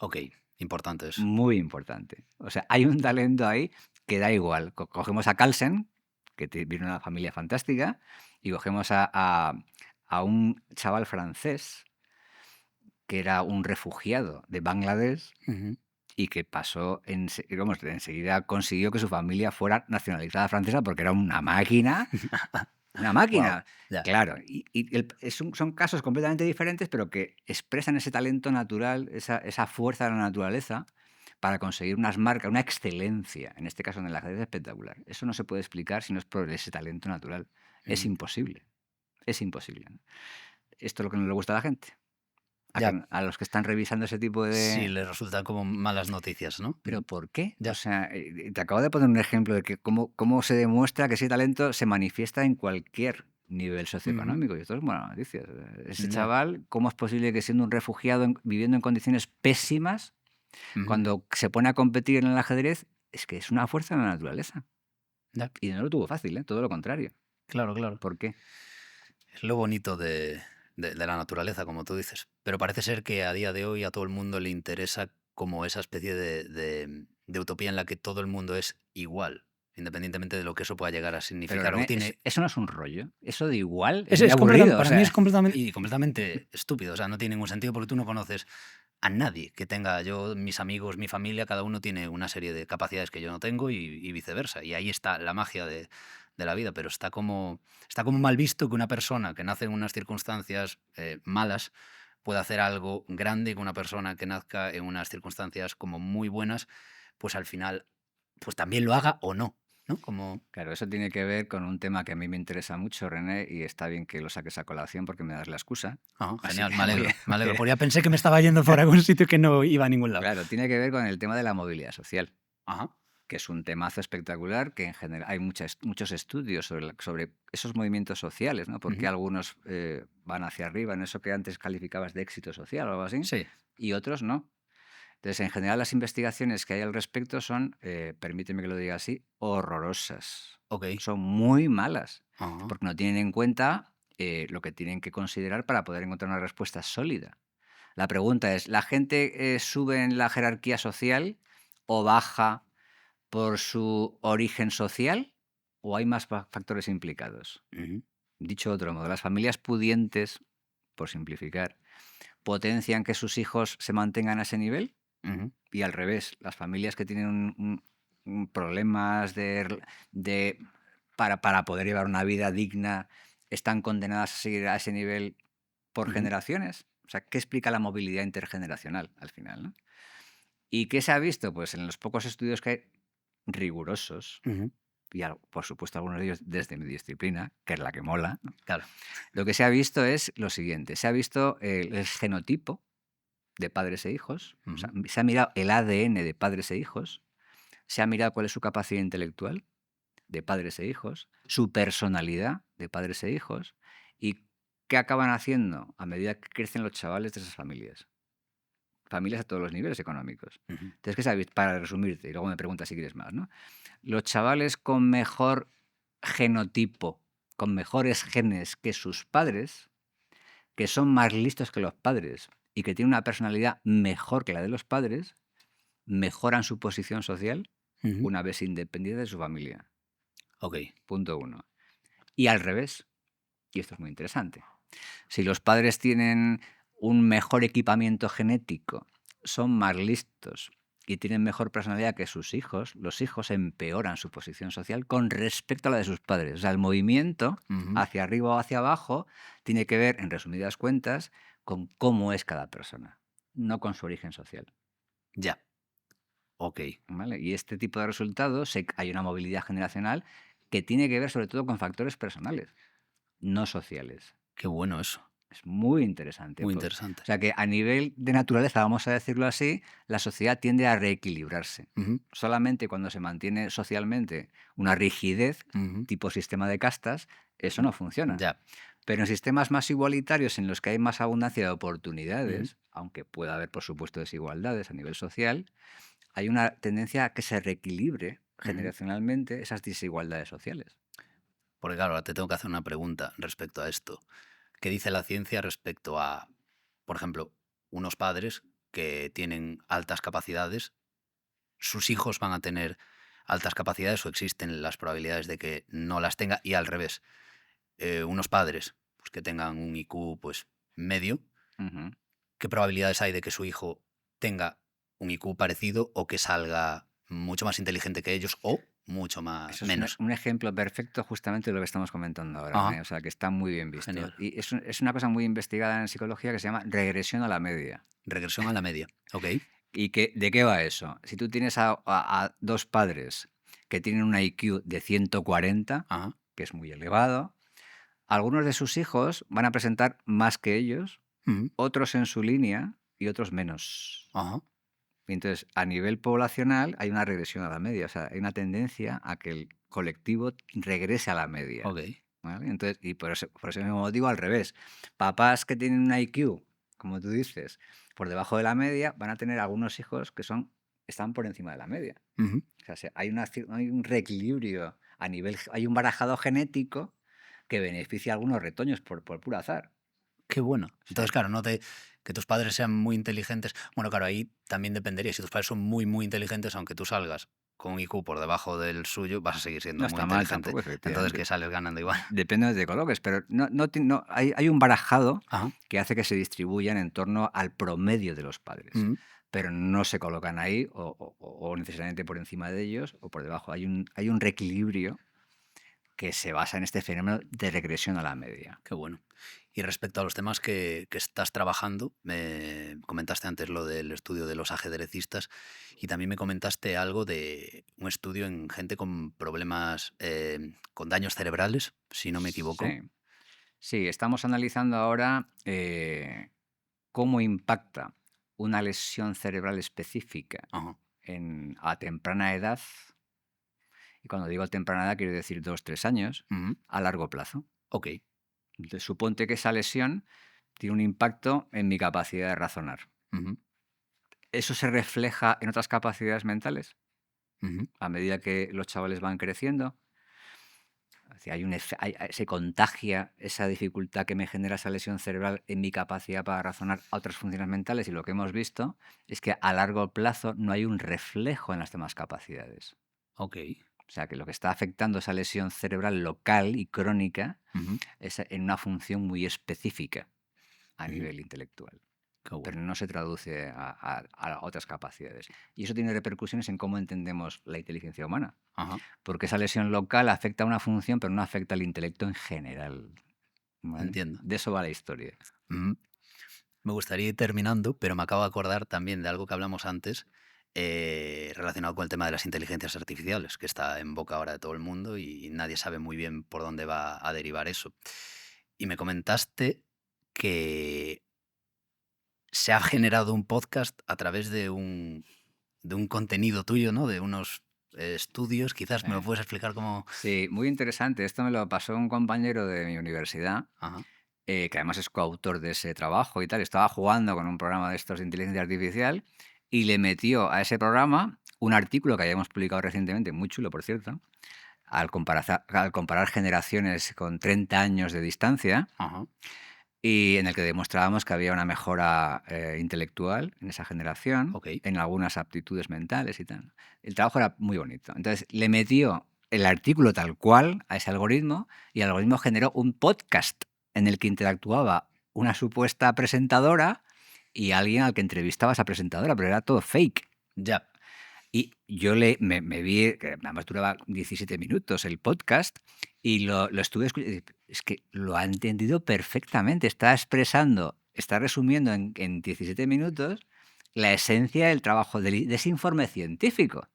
ok, importantes. Muy importante. O sea, hay un talento ahí que da igual. Cogemos a Carlsen, que viene de una familia fantástica, y cogemos a un chaval francés que era un refugiado de Bangladesh Ujú, y que pasó, enseguida consiguió que su familia fuera nacionalizada francesa porque era una máquina Una Wow, máquina, ya. claro. Son casos completamente diferentes, pero que expresan ese talento natural, esa fuerza de la naturaleza para conseguir unas marcas, una excelencia, en este caso en el ajedrez espectacular. Eso no se puede explicar si no es por ese talento natural. Es Ujú. imposible, es imposible, ¿no? Esto es lo que no le gusta a la gente, Ya, a los que están revisando ese tipo sí, de... les resultan como malas noticias, ¿no? ¿Pero por qué? O Ya. sea, te acabo de poner un ejemplo de que cómo se demuestra que ese talento se manifiesta en cualquier nivel Ujú. socioeconómico. Y esto es buena noticia. Ese Ya. chaval, ¿cómo es posible que siendo un refugiado, viviendo en condiciones pésimas, Ujú. cuando se pone a competir en el ajedrez, es que es una fuerza de la naturaleza? Ya. Y no lo tuvo fácil, ¿eh? Todo lo contrario. Claro, claro. ¿Por qué? Es lo bonito de la naturaleza, como tú dices. Pero parece ser que a día de hoy a todo el mundo le interesa como esa especie de utopía en la que todo el mundo es igual, independientemente de lo que eso pueda llegar a Pero significar. O René, tiene. eso no es un rollo. Eso de igual es Es, muy es completam- aburrido. O para mí es sea, completamente estúpido. O sea, no tiene ningún sentido porque tú no conoces a nadie que tenga. Yo, mis amigos, mi familia, cada uno tiene una serie de capacidades que yo no tengo y viceversa. Y ahí está la magia de la vida. Pero está como mal visto que una persona que nace en unas circunstancias malas pueda hacer algo grande y que una persona que nazca en unas circunstancias como muy buenas, pues al final, pues también lo haga o no, ¿no? Como. claro, eso tiene que ver con un tema que a mí me interesa mucho, René, y está bien que lo saques a colación porque me das la excusa. Ah, Así genial, que me alegro, me voy alegro. a- Porque ya pensé que me estaba yendo por algún sitio que no iba a ningún lado. Claro, tiene que ver con el tema de la movilidad social, Ajá. que es un temazo espectacular, que en general hay muchos estudios sobre esos movimientos sociales, ¿no? Porque Ujú. algunos van hacia arriba, en eso que antes calificabas de éxito social o algo así, Sí. y otros no. Entonces, en general, las investigaciones que hay al respecto son, permíteme que lo diga así, horrorosas. Ok. Son muy malas, Ajá. porque no tienen en cuenta lo que tienen que considerar para poder encontrar una respuesta sólida. La pregunta es, ¿la gente sube en la jerarquía social o baja por su origen social o hay más factores implicados? Ujú. Dicho de otro modo, las familias pudientes, por simplificar, potencian que sus hijos se mantengan a ese nivel Ujú. y al revés, las familias que tienen problemas para poder llevar una vida digna están condenadas a seguir a ese nivel por Ujú. generaciones. O sea, ¿qué explica la movilidad intergeneracional al final, no? ¿Y qué se ha visto? Pues en los pocos estudios que hay rigurosos, Ujú. y por supuesto algunos de ellos desde mi disciplina, que es la que mola, ¿no? Claro. Lo que se ha visto es lo siguiente. Se ha visto el genotipo de padres e hijos, o Ujú. sea, se ha mirado el ADN de padres e hijos, se ha mirado cuál es su capacidad intelectual de padres e hijos, su personalidad de padres e hijos y qué acaban haciendo a medida que crecen los chavales de esas familias. Familias a todos los niveles económicos. Ujú. Entonces, ¿qué sabéis? Para resumirte, y luego me preguntas si quieres más, ¿no? Los chavales con mejor genotipo, con mejores genes que sus padres, que son más listos que los padres y que tienen una personalidad mejor que la de los padres, mejoran su posición social Ujú. una vez independientes de su familia. Ok. Punto uno. Y al revés, y esto es muy interesante, si los padres tienen un mejor equipamiento genético, son más listos y tienen mejor personalidad que sus hijos, los hijos empeoran su posición social con respecto a la de sus padres. O sea, el movimiento Ujú. hacia arriba o hacia abajo tiene que ver, en resumidas cuentas, con cómo es cada persona, no con su origen social. Ya. Ok. ¿Vale? Y este tipo de resultados, hay una movilidad generacional que tiene que ver sobre todo con factores personales, no sociales. Qué bueno eso. Es muy interesante. Muy O interesante. sea que a nivel de naturaleza, vamos a decirlo así, la sociedad tiende a reequilibrarse. Ujú. Solamente cuando se mantiene socialmente una rigidez, Ujú. tipo sistema de castas, eso no funciona. Ya. Pero en sistemas más igualitarios, en los que hay más abundancia de Ujú. oportunidades, aunque pueda haber, por supuesto, desigualdades a nivel social, hay una tendencia a que se reequilibre Ujú. generacionalmente esas desigualdades sociales. Porque claro, ahora te tengo que hacer una pregunta respecto a esto. ¿Qué dice la ciencia respecto a, por ejemplo, unos padres que tienen altas capacidades? ¿Sus hijos van a tener altas capacidades o existen las probabilidades de que no las tenga? Y al revés, unos padres pues, que tengan un IQ pues, medio, Ujú. ¿qué probabilidades hay de que su hijo tenga un IQ parecido o que salga mucho más inteligente que ellos o mucho más Eso es menos. un ejemplo perfecto justamente de lo que estamos comentando ahora, Ajá, ¿eh? O sea, que está muy bien visto. genial. Y es una cosa muy investigada en psicología que se llama regresión a la media. Regresión a la media. Ok. ¿Y de qué va eso? Si tú tienes a dos padres que tienen un IQ de 140, Ajá. que es muy elevado, algunos de sus hijos van a presentar más que ellos, Ujú. otros en su línea y otros menos. Ajá. Y entonces, a nivel poblacional hay una regresión a la media, o sea, hay una tendencia a que el colectivo regrese a la media. Ok. ¿Vale? Entonces, y por ese mismo motivo, al revés. Papás que tienen un IQ, como tú dices, por debajo de la media, van a tener algunos hijos que están por encima de la media. Ujú. O sea, hay un reequilibrio a nivel, hay un barajado genético que beneficia a algunos retoños por puro azar. Qué bueno. O sea, Entonces, claro, que tus padres sean muy inteligentes. Bueno, claro, ahí también dependería. Si tus padres son muy, muy inteligentes, aunque tú salgas con un IQ por debajo del suyo, vas a seguir siendo no muy está mal inteligente. tampoco, Entonces, efectivamente. que sales ganando igual. Depende de donde te coloques, pero hay un barajado Ajá. que hace que se distribuyan en torno al promedio de los padres, Ujú. pero no se colocan ahí o necesariamente por encima de ellos o por debajo. Hay un reequilibrio que se basa en este fenómeno de regresión a la media. Qué bueno. Y respecto a los temas que estás trabajando, me comentaste antes lo del estudio de los ajedrecistas y también me comentaste algo de un estudio en gente con problemas, con daños cerebrales, si no me equivoco. Sí, sí, estamos analizando ahora cómo impacta una lesión cerebral específica Ajá. a temprana edad, y cuando digo temprana edad quiero decir 2, 3 años, Ujú. a largo plazo. Ok. Entonces, suponte que esa lesión tiene un impacto en mi capacidad de razonar. Ujú. ¿Eso se refleja en otras capacidades mentales Ujú. a medida que los chavales van creciendo? Es decir, se contagia esa dificultad que me genera esa lesión cerebral en mi capacidad para razonar a otras funciones mentales, y lo que hemos visto es que a largo plazo no hay un reflejo en las demás capacidades. Ok. O sea, que lo que está afectando esa lesión cerebral local y crónica Ujú. es en una función muy específica a Ujú. nivel intelectual, Qué pero bueno. no se traduce a otras capacidades. Y eso tiene repercusiones en cómo entendemos la inteligencia humana, Ajá. porque esa lesión local afecta a una función, pero no afecta al intelecto en general. ¿Vale? Entiendo. De eso va la historia. Ujú. Me gustaría ir terminando, pero me acabo de acordar también de algo que hablamos antes, relacionado con el tema de las inteligencias artificiales, que está en boca ahora de todo el mundo y nadie sabe muy bien por dónde va a derivar eso. Y me comentaste que se ha generado un podcast a través de un contenido tuyo, ¿no? De unos estudios. Quizás me lo Sí. puedes explicar cómo. Sí, muy interesante. Esto me lo pasó un compañero de mi universidad, Ajá. que además es coautor de ese trabajo y tal. Estaba jugando con un programa de estos de inteligencia artificial y le metió a ese programa un artículo que habíamos publicado recientemente, muy chulo, por cierto, al comparar generaciones con 30 años de distancia, Ajá. y en el que demostrábamos que había una mejora intelectual en esa generación, Ok. en algunas aptitudes mentales y tal. El trabajo era muy bonito. Entonces le metió el artículo tal cual a ese algoritmo, y el algoritmo generó un podcast en el que interactuaba una supuesta presentadora y alguien al que entrevistaba a esa presentadora, pero era todo fake. Ya. Y yo me vi, que además duraba 17 minutos el podcast, y lo estuve escuchando. Es que lo ha entendido perfectamente. Está resumiendo en 17 minutos la esencia del trabajo de ese informe científico.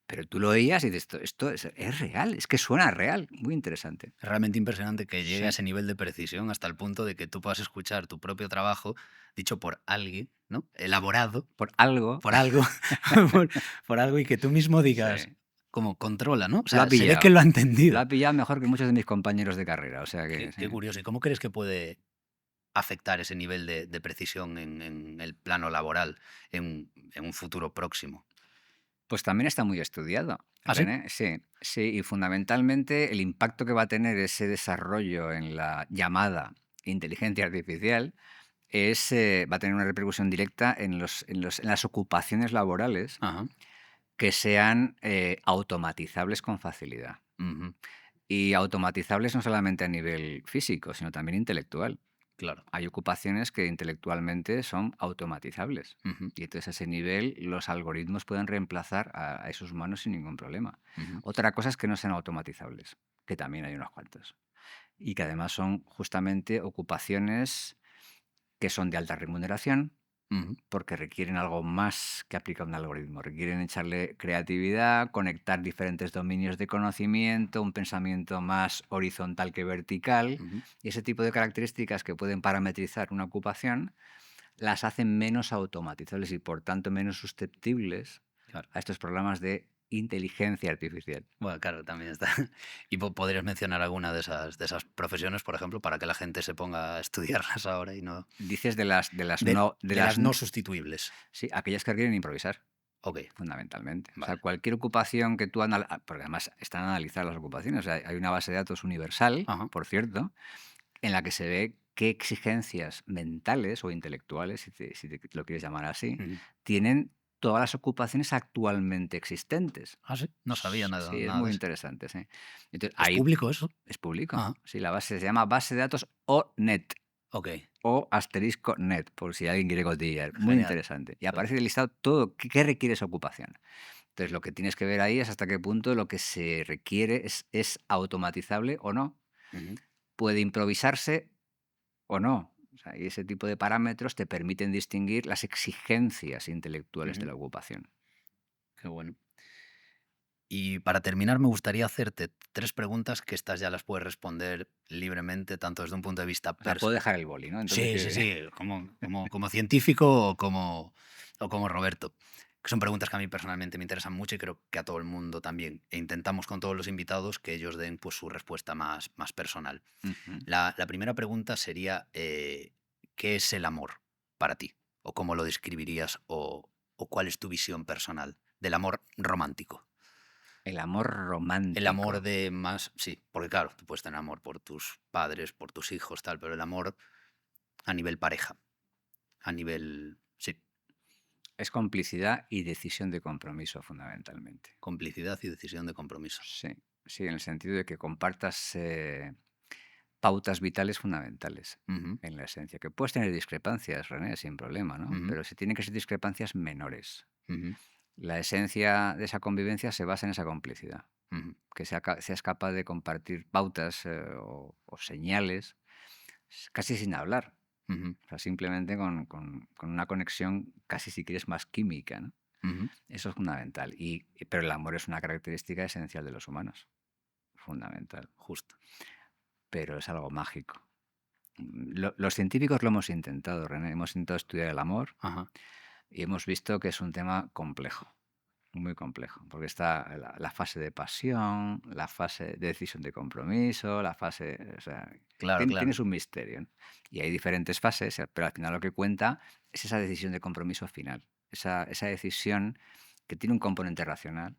Pero tú lo oías y dices, esto es real, es que suena real. Muy interesante. Es realmente impresionante que llegue a Sí, ese nivel de precisión hasta el punto de que tú puedas escuchar tu propio trabajo dicho por alguien, ¿no? Elaborado por algo. por algo, por, por algo y que tú mismo digas, Sí. como controla, ¿no? O Lo ha sea, se ve que pillado. lo ha Lo entendido. ha pillado mejor que muchos de mis compañeros de carrera. O sea que Qué, sí. qué curioso. ¿Y cómo crees que puede afectar ese nivel de precisión en el plano laboral en un futuro próximo? Pues también está muy estudiado, ¿Ah, sí? René. Sí, sí, y fundamentalmente el impacto que va a tener ese desarrollo en la llamada inteligencia artificial va a tener una repercusión directa en las ocupaciones laborales Ajá. que sean automatizables con facilidad. Ujú. Y automatizables no solamente a nivel físico, sino también intelectual. Claro. Hay ocupaciones que intelectualmente son automatizables. Ujú, Y entonces a ese nivel los algoritmos pueden reemplazar a esos humanos sin ningún problema. ujú, Otra cosa es que no sean automatizables, que también hay unos cuantos. Y que además son justamente ocupaciones que son de alta remuneración, ujú, porque requieren algo más que aplicar un algoritmo. Requieren echarle creatividad, conectar diferentes dominios de conocimiento, un pensamiento más horizontal que vertical. ujú. Y ese tipo de características que pueden parametrizar una ocupación las hacen menos automatizables y por tanto menos susceptibles Claro. a estos programas de inteligencia artificial. Bueno, claro, también está. ¿Y podrías mencionar alguna de esas profesiones, por ejemplo, para que la gente se ponga a estudiarlas ahora y no... Dices de las De, no, de las no sustituibles. sí, aquellas que requieren improvisar. Ok, Fundamentalmente. O sea, vale. cualquier ocupación que tú porque además están analizadas las ocupaciones. O sea, hay una base de datos universal, Ajá. por cierto, en la que se ve qué exigencias mentales o intelectuales, si te lo quieres llamar así, Ujú. tienen todas las ocupaciones actualmente existentes. Ah, sí. No sabía nada, Sí, es nada de muy eso. interesante, sí. Entonces, ¿Es ahí público eso? es público. Ajá. Sí, la base se llama base de datos ONET Ok, o asterisco net, por si alguien quiere cotillear. Muy genial. interesante. Y Ok. aparece listado todo qué requiere esa ocupación. Entonces, lo que tienes que ver ahí es hasta qué punto lo que se requiere es automatizable o no. Ujú, Puede improvisarse o no. O sea, y ese tipo de parámetros te permiten distinguir las exigencias intelectuales de ujú. la ocupación. Qué bueno. Y para terminar, me gustaría hacerte 3 preguntas que estas ya las puedes responder libremente, tanto desde un punto de vista O sea, puedo dejar el boli, ¿no? Entonces, sí, sí, sí, como científico o como Roberto, que son preguntas que a mí personalmente me interesan mucho y creo que a todo el mundo también. E intentamos con todos los invitados que ellos den, pues, su respuesta más personal. ujú. La primera pregunta sería, ¿qué es el amor para ti? ¿O cómo lo describirías? ¿O cuál es tu visión personal del amor romántico? El amor El amor romántico. de más, sí, porque claro, tú puedes tener amor por tus padres, por tus hijos, tal, pero el amor a nivel pareja, a nivel, sí, Es complicidad y decisión de compromiso, fundamentalmente. complicidad y decisión de compromiso. Sí, sí, en el sentido de que compartas pautas vitales fundamentales Ujú, en la esencia. Que puedes tener discrepancias, René, sin problema, ¿no? ujú, Pero se tienen que ser discrepancias menores. ujú, La esencia de esa convivencia se basa en esa complicidad. ujú, Que seas capaz de compartir pautas o señales casi sin hablar. ujú, O sea, simplemente con una conexión casi si quieres más química, ¿no? ujú, Eso es fundamental. Pero el amor es una característica esencial de los humanos. Fundamental. justo. Pero es algo mágico. Los científicos lo hemos intentado, René. Hemos intentado estudiar el amor Ajá. y hemos visto que es un tema complejo, muy complejo, porque está la fase de pasión, la fase de decisión de compromiso, la fase, o sea, Claro, tiene claro. su misterio, ¿no? Y hay diferentes fases, pero al final lo que cuenta es esa decisión de compromiso final, esa decisión que tiene un componente racional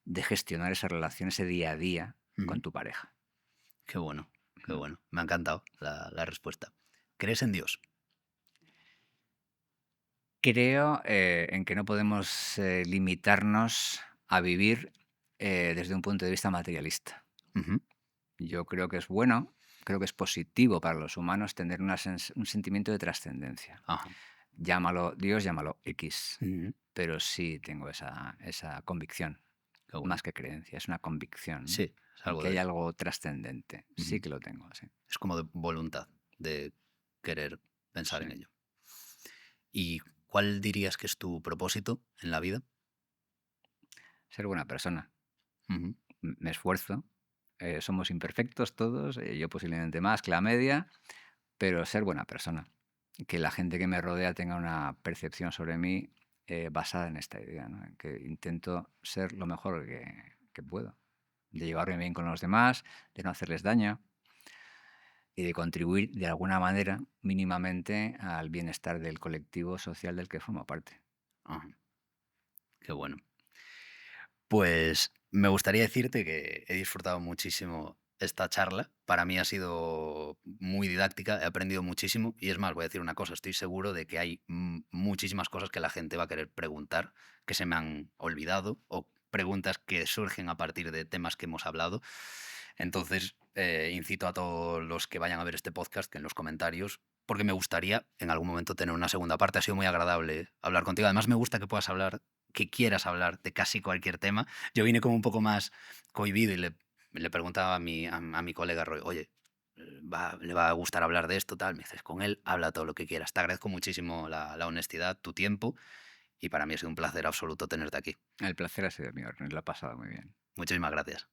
de gestionar esa relación, ese día a día con Ujú. tu pareja. Qué bueno, qué Mm. bueno. Me ha encantado la respuesta. ¿Crees en Dios? Creo en que no podemos limitarnos a vivir desde un punto de vista materialista. Ujú, Yo creo que es bueno, creo que es positivo para los humanos tener un sentimiento de trascendencia. ajá. Llámalo Dios, llámalo X, Ujú, pero sí tengo esa convicción, qué bueno. más que creencia, es una convicción, ¿no? Sí, es En algo que hay de... algo trascendente. Sí ujú. que lo tengo, sí. Es como de voluntad, de querer pensar Sí. en ello. ¿Y cuál dirías que es tu propósito en la vida? Ser buena persona. Ujú, Me esfuerzo. Somos imperfectos todos, yo posiblemente más que la media, pero ser buena persona. Que la gente que me rodea tenga una percepción sobre mí basada en esta idea, ¿no? En que intento ser lo mejor que puedo, de llevarme bien con los demás, de no hacerles daño y de contribuir de alguna manera mínimamente al bienestar del colectivo social del que formo parte. ajá, qué bueno. Pues me gustaría decirte que he disfrutado muchísimo esta charla. Para mí ha sido muy didáctica, he aprendido muchísimo y es más, voy a decir una cosa, estoy seguro de que hay muchísimas cosas que la gente va a querer preguntar que se me han olvidado o preguntas que surgen a partir de temas que hemos hablado. Entonces, incito a todos los que vayan a ver este podcast que en los comentarios, porque me gustaría en algún momento tener una segunda parte. Ha sido muy agradable hablar contigo. Además, me gusta que puedas hablar, que quieras hablar de casi cualquier tema. Yo vine como un poco más cohibido y le preguntaba a mi colega Roy, oye, le va a gustar hablar de esto, tal. Me dices, con él habla todo lo que quieras. Te agradezco muchísimo la honestidad, tu tiempo, y para mí ha sido un placer absoluto tenerte aquí. El placer ha sido mío, Ernest, lo he pasado muy bien. Muchísimas gracias.